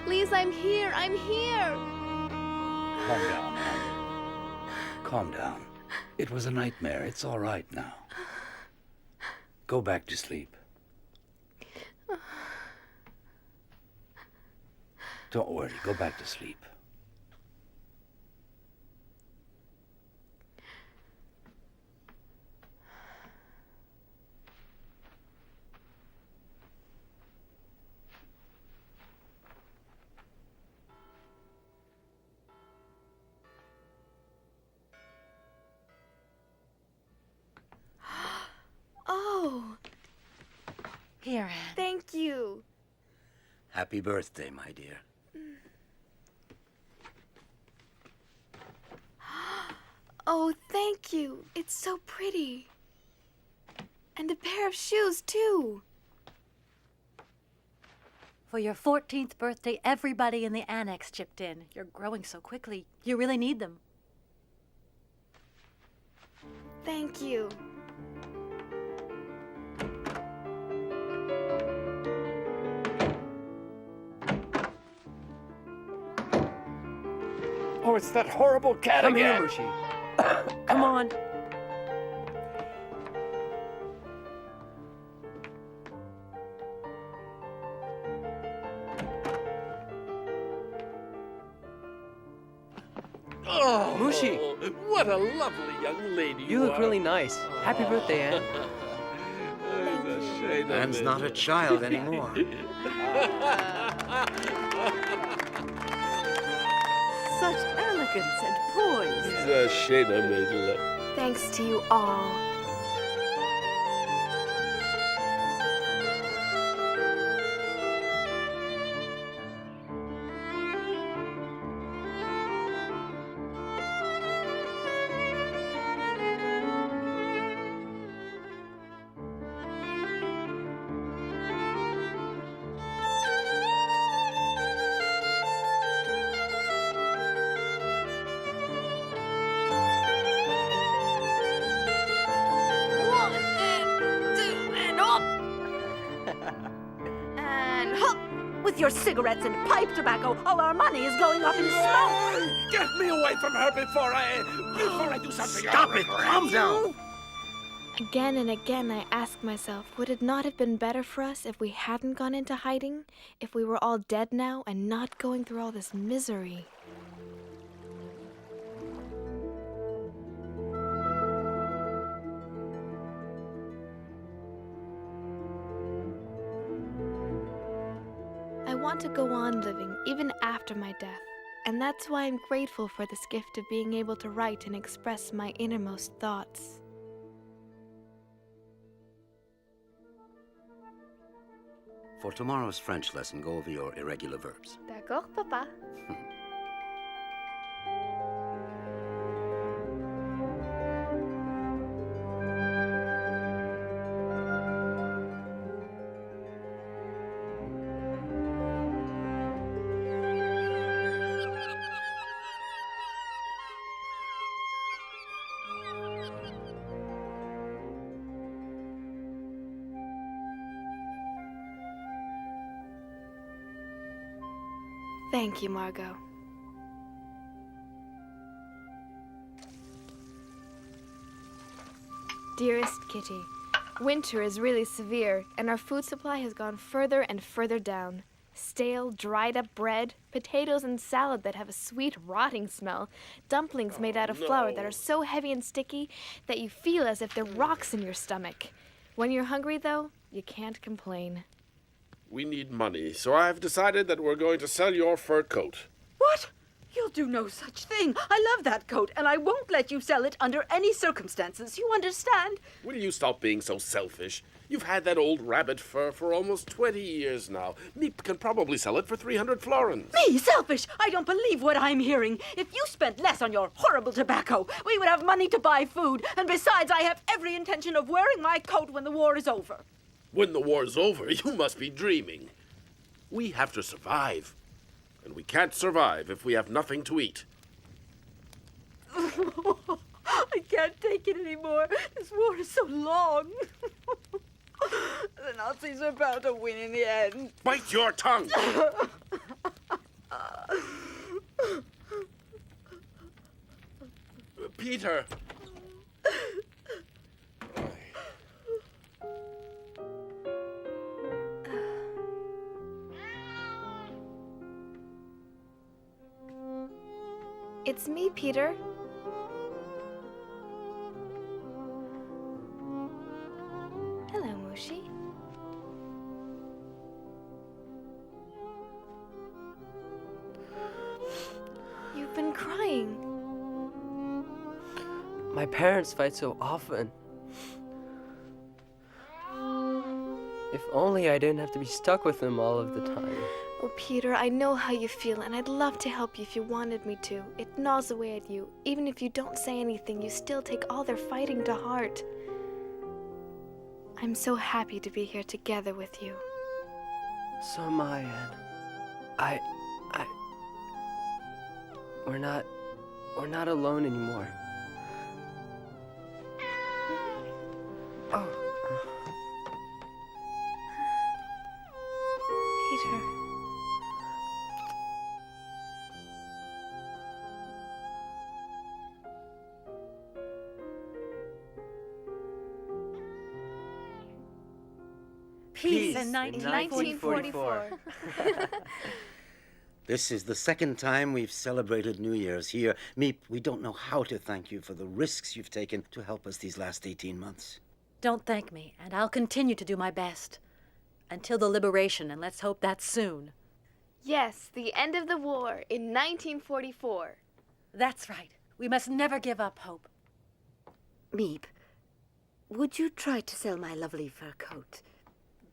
Lise, I'm here, Lise, I'm here. Calm down, Anne. Calm down. It was a nightmare. It's all right now. Go back to sleep. Don't worry. Go back to sleep. Oh, Here, Anne. thank you. Happy birthday, my dear. Oh, thank you. It's so pretty. And a pair of shoes, too. For your 14th birthday, everybody in the annex chipped in. You're growing so quickly. You really need them. Thank you. Oh, it's that horrible cat Come again. here, Mushi. Come on. Oh, Mushi. What a lovely young lady You look are. really nice. Happy birthday, Anne. It's a shame of Anne's it. not a child anymore. Such elegance and poise. It's a shame I made love. Thanks to you all. your cigarettes and pipe tobacco, all our money is going up in smoke. Get me away from her before I do something. Stop it! Calm down! Again and again I ask myself, would it not have been better for us if we hadn't gone into hiding? If we were all dead now and not going through all this misery? I want to go on living even after my death, and that's why I'm grateful for this gift of being able to write and express my innermost thoughts. For tomorrow's French lesson, go over your irregular verbs. D'accord, Papa. Thank you, Margot. Dearest Kitty, winter is really severe, and our food supply has gone further and further down. Stale, dried-up bread, potatoes and salad that have a sweet, rotting smell, dumplings made out of flour that are so heavy and sticky that you feel as if they're rocks in your stomach. When you're hungry, though, you can't complain. We need money, so I've decided that we're going to sell your fur coat. What? You'll do no such thing. I love that coat, and I won't let you sell it under any circumstances. You understand? Will you stop being so selfish? You've had that old rabbit fur for almost 20 years now. Meep can probably sell it for 300 florins. Me, selfish? I don't believe what I'm hearing. If you spent less on your horrible tobacco, we would have money to buy food, and besides, I have every intention of wearing my coat when the war is over. When the war's over, you must be dreaming. We have to survive. And we can't survive if we have nothing to eat. I can't take it anymore. This war is so long. The Nazis are bound to win in the end. Bite your tongue! Peter! It's me, Peter. Hello, Mushi. You've been crying. My parents fight so often. If only I didn't have to be stuck with them all of the time. Oh, Peter, I know how you feel, and I'd love to help you if you wanted me to. It gnaws away at you. Even if you don't say anything, you still take all their fighting to heart. I'm so happy to be here together with you. So am I, Anne. We're not alone anymore. Oh. Peter. Peace in 1944. This is the second time we've celebrated New Year's here. Meep, we don't know how to thank you for the risks you've taken to help us these last 18 months. Don't thank me, and I'll continue to do my best. Until the liberation, and let's hope that's soon. Yes, the end of the war in 1944. That's right. We must never give up hope. Meep, would you try to sell my lovely fur coat?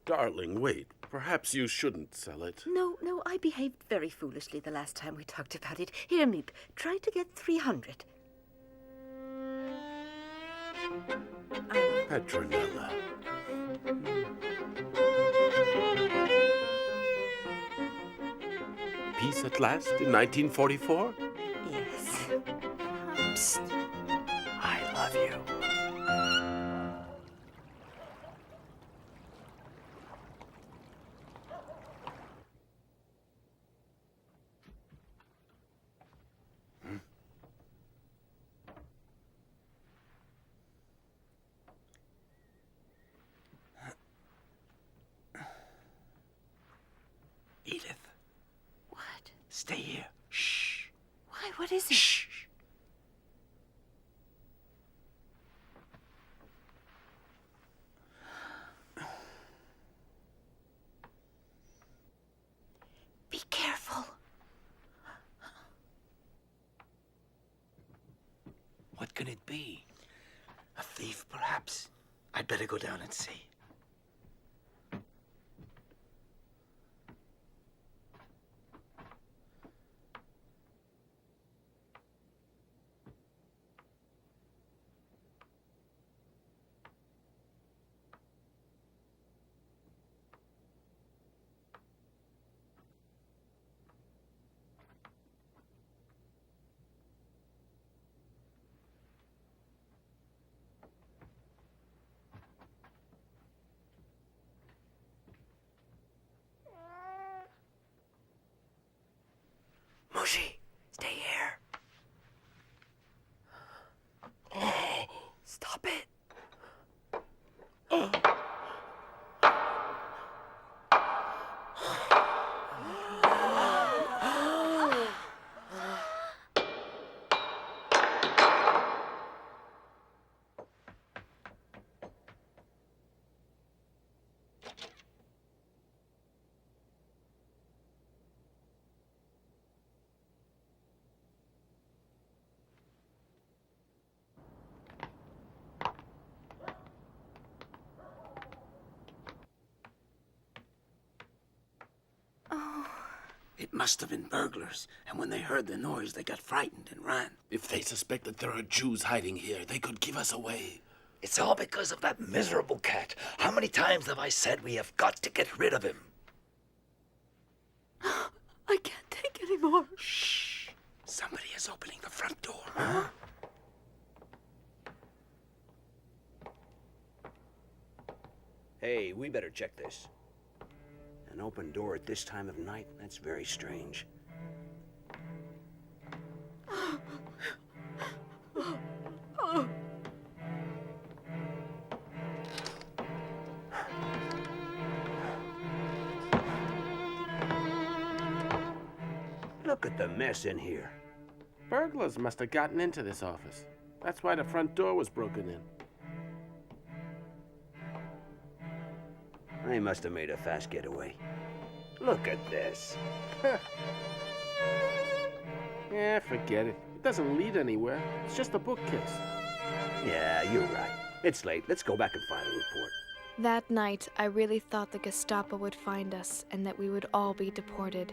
Darling, wait. Perhaps you shouldn't sell it. No, I behaved very foolishly the last time we talked about it. Here, Meep, try to get 300. Petronella. Peace at last in 1944? Yes. Psst. I love you. Stay here. Shh. Why? What is it? Shh. Be careful. What can it be? A thief, perhaps. I'd better go down and see. Mushy, stay here. Stop it. It must have been burglars, and when they heard the noise, they got frightened and ran. If they suspect that there are Jews hiding here, they could give us away. It's all because of that miserable cat. How many times have I said we have got to get rid of him? I can't take any more. Shh. Somebody is opening the front door. Huh? Hey, we better check this. An open door at this time of night? That's very strange. Look at the mess in here. Burglars must have gotten into this office. That's why the front door was broken in. They must have made a fast getaway. Look at this. Yeah, forget it. It doesn't lead anywhere. It's just a bookcase. Yeah, you're right. It's late. Let's go back and file a report. That night, I really thought the Gestapo would find us and that we would all be deported.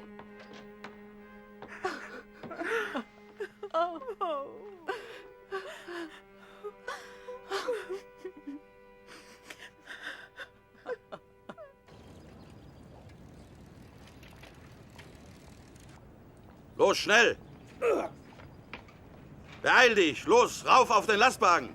Los, schnell! Beeil dich! Los, rauf auf den Lastwagen!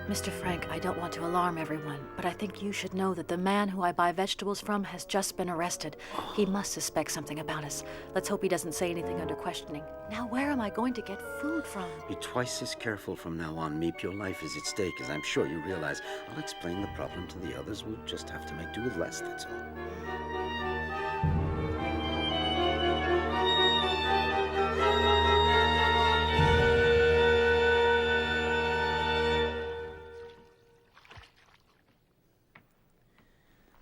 Mr. Frank, I don't want to alarm everyone, but I think you should know that the man who I buy vegetables from has just been arrested. He must suspect something about us. Let's hope he doesn't say anything under questioning. Now, where am I going to get food from? Be twice as careful from now on, Meep. Your life is at stake, as I'm sure you realize. I'll explain the problem to the others. We'll just have to make do with less, that's all.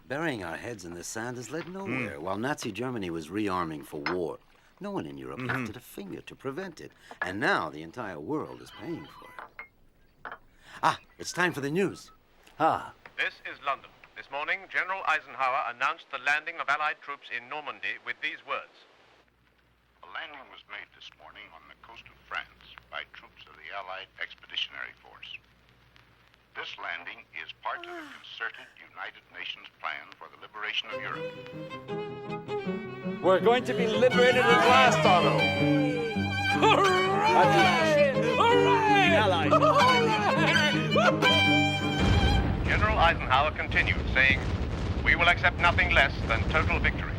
Burying our heads in the sand has led nowhere. While Nazi Germany was rearming for war, no one in Europe lifted a finger to prevent it. And now the entire world is paying for it. Ah, it's time for the news. This is London. This morning, General Eisenhower announced the landing of Allied troops in Normandy with these words. A landing was made this morning on the coast of France by troops of the Allied Expeditionary Force. This landing is part of the concerted United Nations plan for the liberation of Europe. We're going to be liberated at last, Otto. Hooray! Hooray! Allies. General Eisenhower continued, saying, "We will accept nothing less than total victory."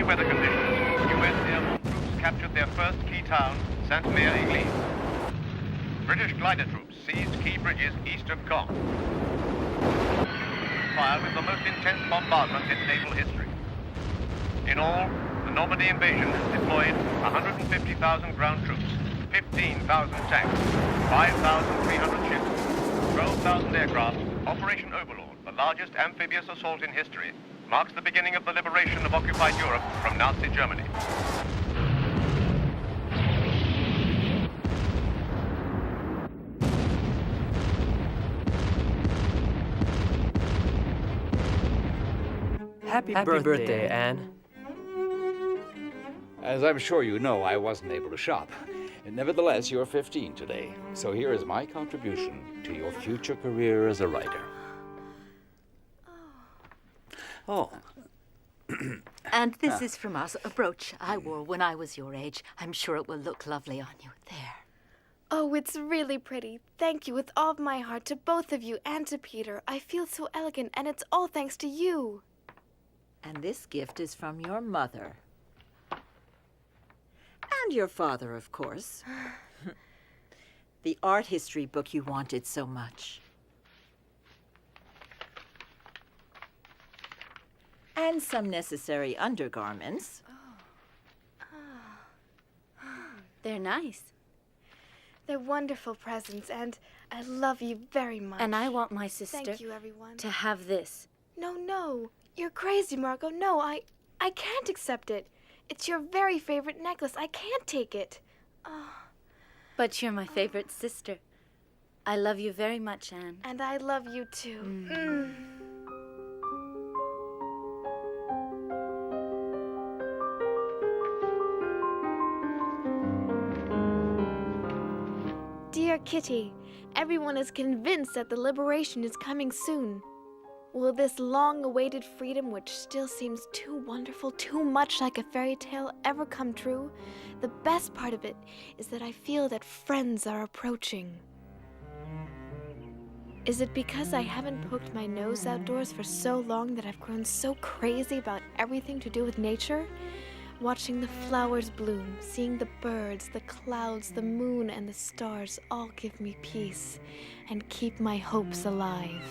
weather conditions, U.S. airborne troops captured their first key town, Sainte-Mère-Église. British glider troops seized key bridges east of Caen. Fired with the most intense bombardment in naval history. In all, the Normandy invasion has deployed 150,000 ground troops, 15,000 tanks, 5,300 ships, 12,000 aircraft. Operation Overlord, the largest amphibious assault in history, marks the beginning of the liberation of occupied Europe from Nazi Germany. Happy birthday, Anne. As I'm sure you know, I wasn't able to shop. Nevertheless, you're 15 today, so here is my contribution to your future career as a writer. Oh. And this is from us, a brooch I wore when I was your age. I'm sure it will look lovely on you. There. Oh, it's really pretty. Thank you with all of my heart to both of you and to Peter. I feel so elegant, and it's all thanks to you. And this gift is from your mother. And your father, of course. The art history book you wanted so much. And some necessary undergarments. They're nice. They're wonderful presents, and I love you very much. And I want my sister Thank you, everyone. to have this. No. You're crazy, Margot. No, I can't accept it. It's your very favorite necklace. I can't take it. But you're my favorite sister. I love you very much, Anne. And I love you too. Dear Kitty, everyone is convinced that the liberation is coming soon. Will this long-awaited freedom, which still seems too wonderful, too much like a fairy tale, ever come true? The best part of it is that I feel that friends are approaching. Is it because I haven't poked my nose outdoors for so long that I've grown so crazy about everything to do with nature? Watching the flowers bloom, seeing the birds, the clouds, the moon, and the stars all give me peace and keep my hopes alive.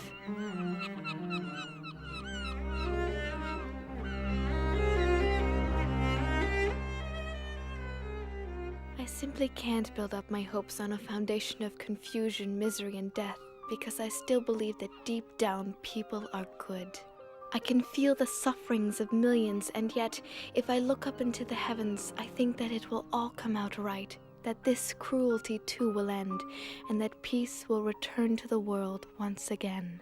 I simply can't build up my hopes on a foundation of confusion, misery, and death, because I still believe that deep down people are good. I can feel the sufferings of millions, and yet, if I look up into the heavens, I think that it will all come out right, that this cruelty too will end, and that peace will return to the world once again.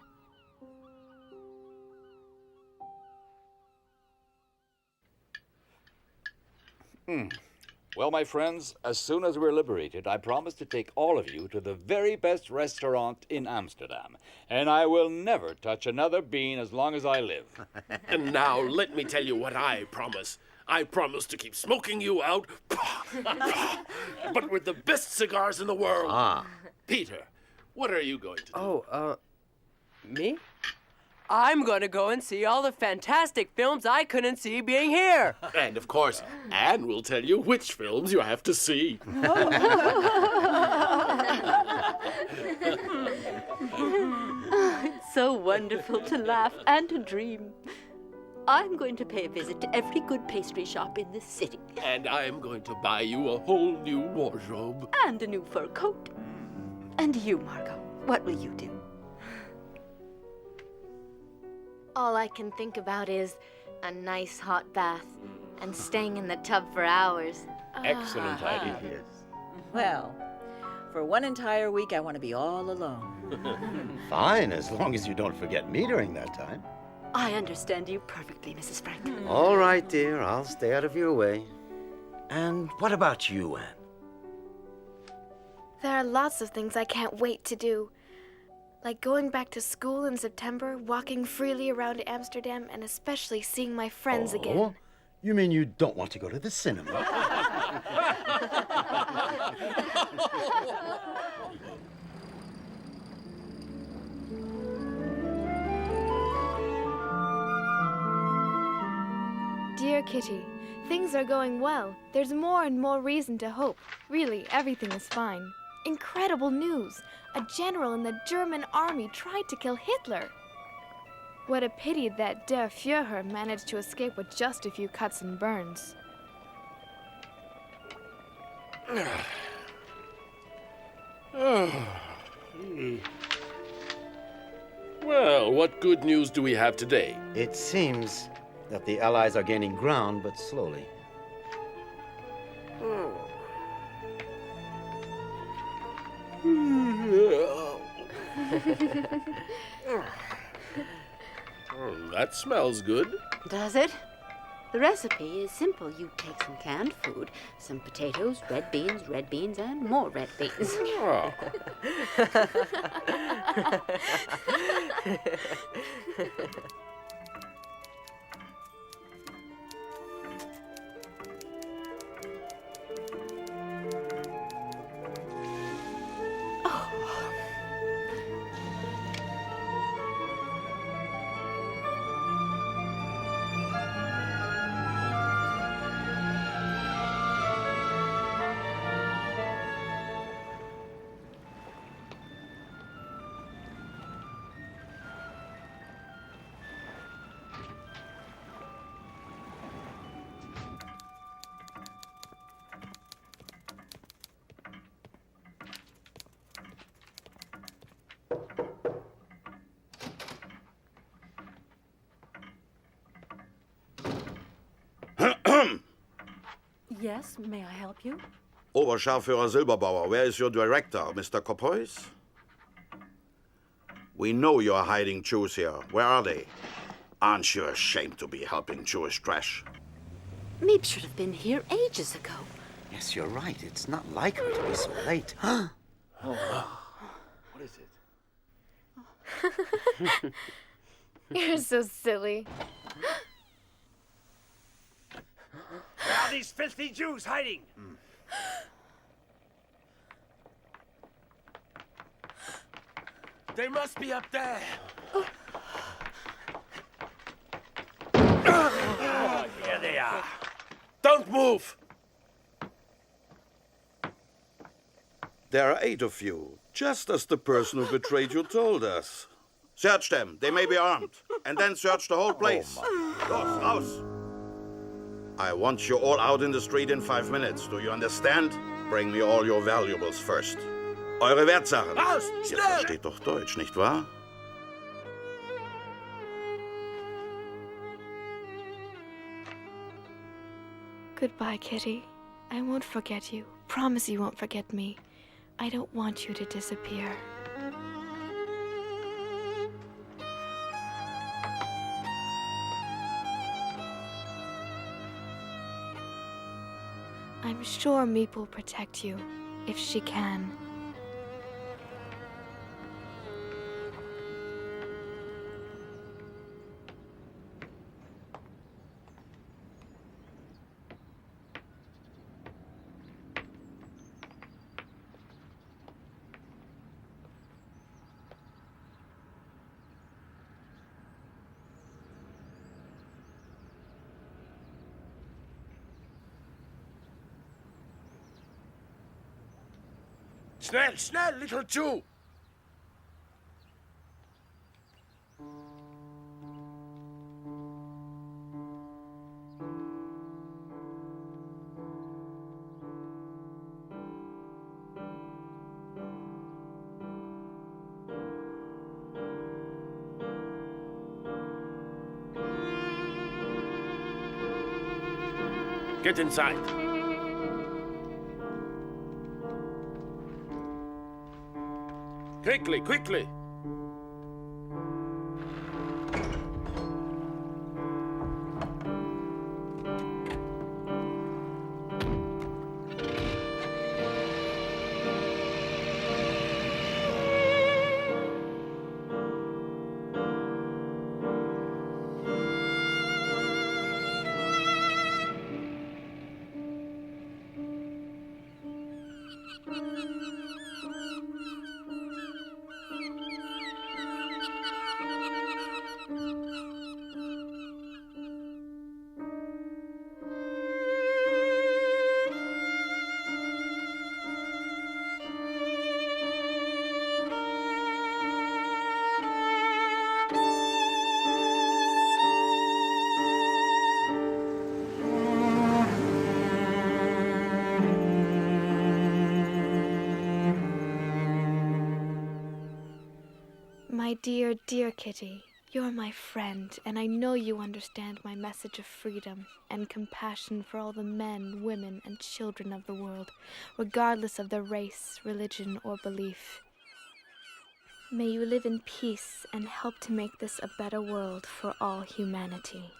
Well, my friends, as soon as we're liberated, I promise to take all of you to the very best restaurant in Amsterdam. And I will never touch another bean as long as I live. And now let me tell you what I promise. I promise to keep smoking you out, but with the best cigars in the world. Peter, what are you going to do? Me? I'm gonna go and see all the fantastic films I couldn't see being here. And of course, Anne will tell you which films you have to see. It's so wonderful to laugh and to dream. I'm going to pay a visit to every good pastry shop in this city. And I'm going to buy you a whole new wardrobe. And a new fur coat. And you, Margot, what will you do? All I can think about is a nice hot bath and staying in the tub for hours. Excellent idea. Well, for one entire week, I want to be all alone. Fine, as long as you don't forget me during that time. I understand you perfectly, Mrs. Frank. All right, dear, I'll stay out of your way. And what about you, Anne? There are lots of things I can't wait to do. Like going back to school in September, walking freely around Amsterdam, and especially seeing my friends again. You mean you don't want to go to the cinema? Dear Kitty. Things are going well. There's more and more reason to hope. Really, everything is fine. Incredible news! A general in the German army tried to kill Hitler. What a pity that Der Führer managed to escape with just a few cuts and burns. Well, what good news do we have today? It seems that the Allies are gaining ground, but slowly. That smells good. Does it? The recipe is simple. You take some canned food, some potatoes, red beans, and more red beans. Oh. Yes, may I help you? Oberscharführer Silberbauer, where is your director, Mr. Kopois? We know you're hiding Jews here. Where are they? Aren't you ashamed to be helping Jewish trash? Meep should have been here ages ago. Yes, you're right. It's not like her to be so late. What is it? You're so silly. Where are these filthy Jews hiding? They must be up there. Here they are. Don't move! There are 8 of you, just as the person who betrayed you told us. Search them. They may be armed. And then search the whole place. Los, raus! I want you all out in the street in 5 minutes. Do you understand? Bring me all your valuables first. Eure Wertsachen. Raus! Ihr Schnell! versteht doch Deutsch, nicht wahr? Goodbye, Kitty. I won't forget you. Promise you won't forget me. I don't want you to disappear. I'm sure Meep will protect you, if she can. Schnell, schnell, little Jew! Get inside. Quickly, quickly! My dear, dear Kitty, you're my friend, and I know you understand my message of freedom and compassion for all the men, women, and children of the world, regardless of their race, religion, or belief. May you live in peace and help to make this a better world for all humanity.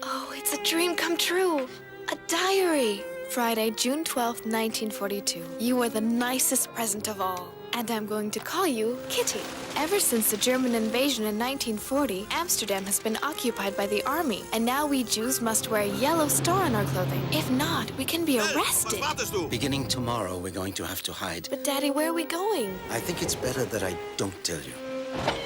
Oh, it's a dream come true. A diary. Friday, June 12th, 1942. You are the nicest present of all. And I'm going to call you Kitty. Ever since the German invasion in 1940, Amsterdam has been occupied by the army. And now we Jews must wear a yellow star on our clothing. If not, we can be arrested. Beginning tomorrow, we're going to have to hide. But Daddy, where are we going? I think it's better that I don't tell you.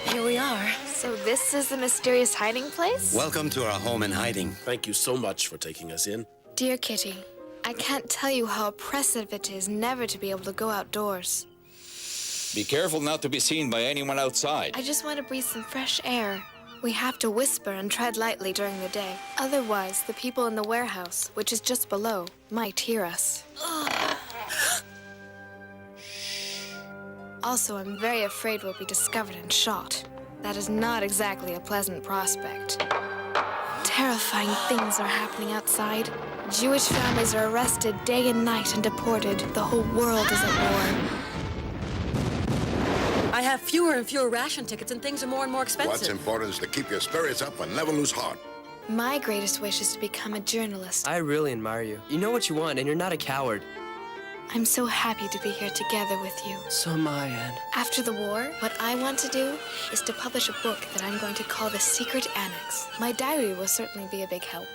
Here we are. So this is the mysterious hiding place? Welcome to our home in hiding. Thank you so much for taking us in. Dear Kitty, I can't tell you how oppressive it is never to be able to go outdoors. Be careful not to be seen by anyone outside. I just want to breathe some fresh air. We have to whisper and tread lightly during the day. Otherwise, the people in the warehouse, which is just below, might hear us. Also, I'm very afraid we'll be discovered and shot. That is not exactly a pleasant prospect. Terrifying things are happening outside. Jewish families are arrested day and night and deported. The whole world is at war. I have fewer and fewer ration tickets, and things are more and more expensive. What's important is to keep your spirits up and never lose heart. My greatest wish is to become a journalist. I really admire you. You know what you want, and you're not a coward. I'm so happy to be here together with you. So am I, Anne. After the war, what I want to do is to publish a book that I'm going to call The Secret Annex. My diary will certainly be a big help.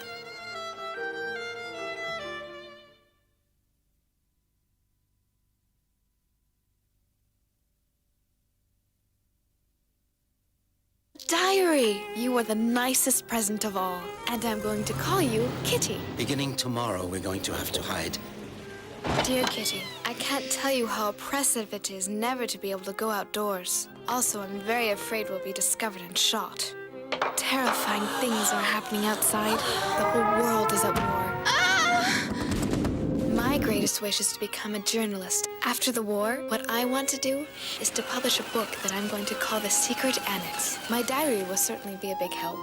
Diary! You are the nicest present of all. And I'm going to call you Kitty. Beginning tomorrow, we're going to have to hide. Dear Kitty, I can't tell you how oppressive it is never to be able to go outdoors. Also, I'm very afraid we'll be discovered and shot. Terrifying things are happening outside. The whole world is at war. My great greatest wish is to become a journalist. After the war, what I want to do is to publish a book that I'm going to call The Secret Annex. My diary will certainly be a big help.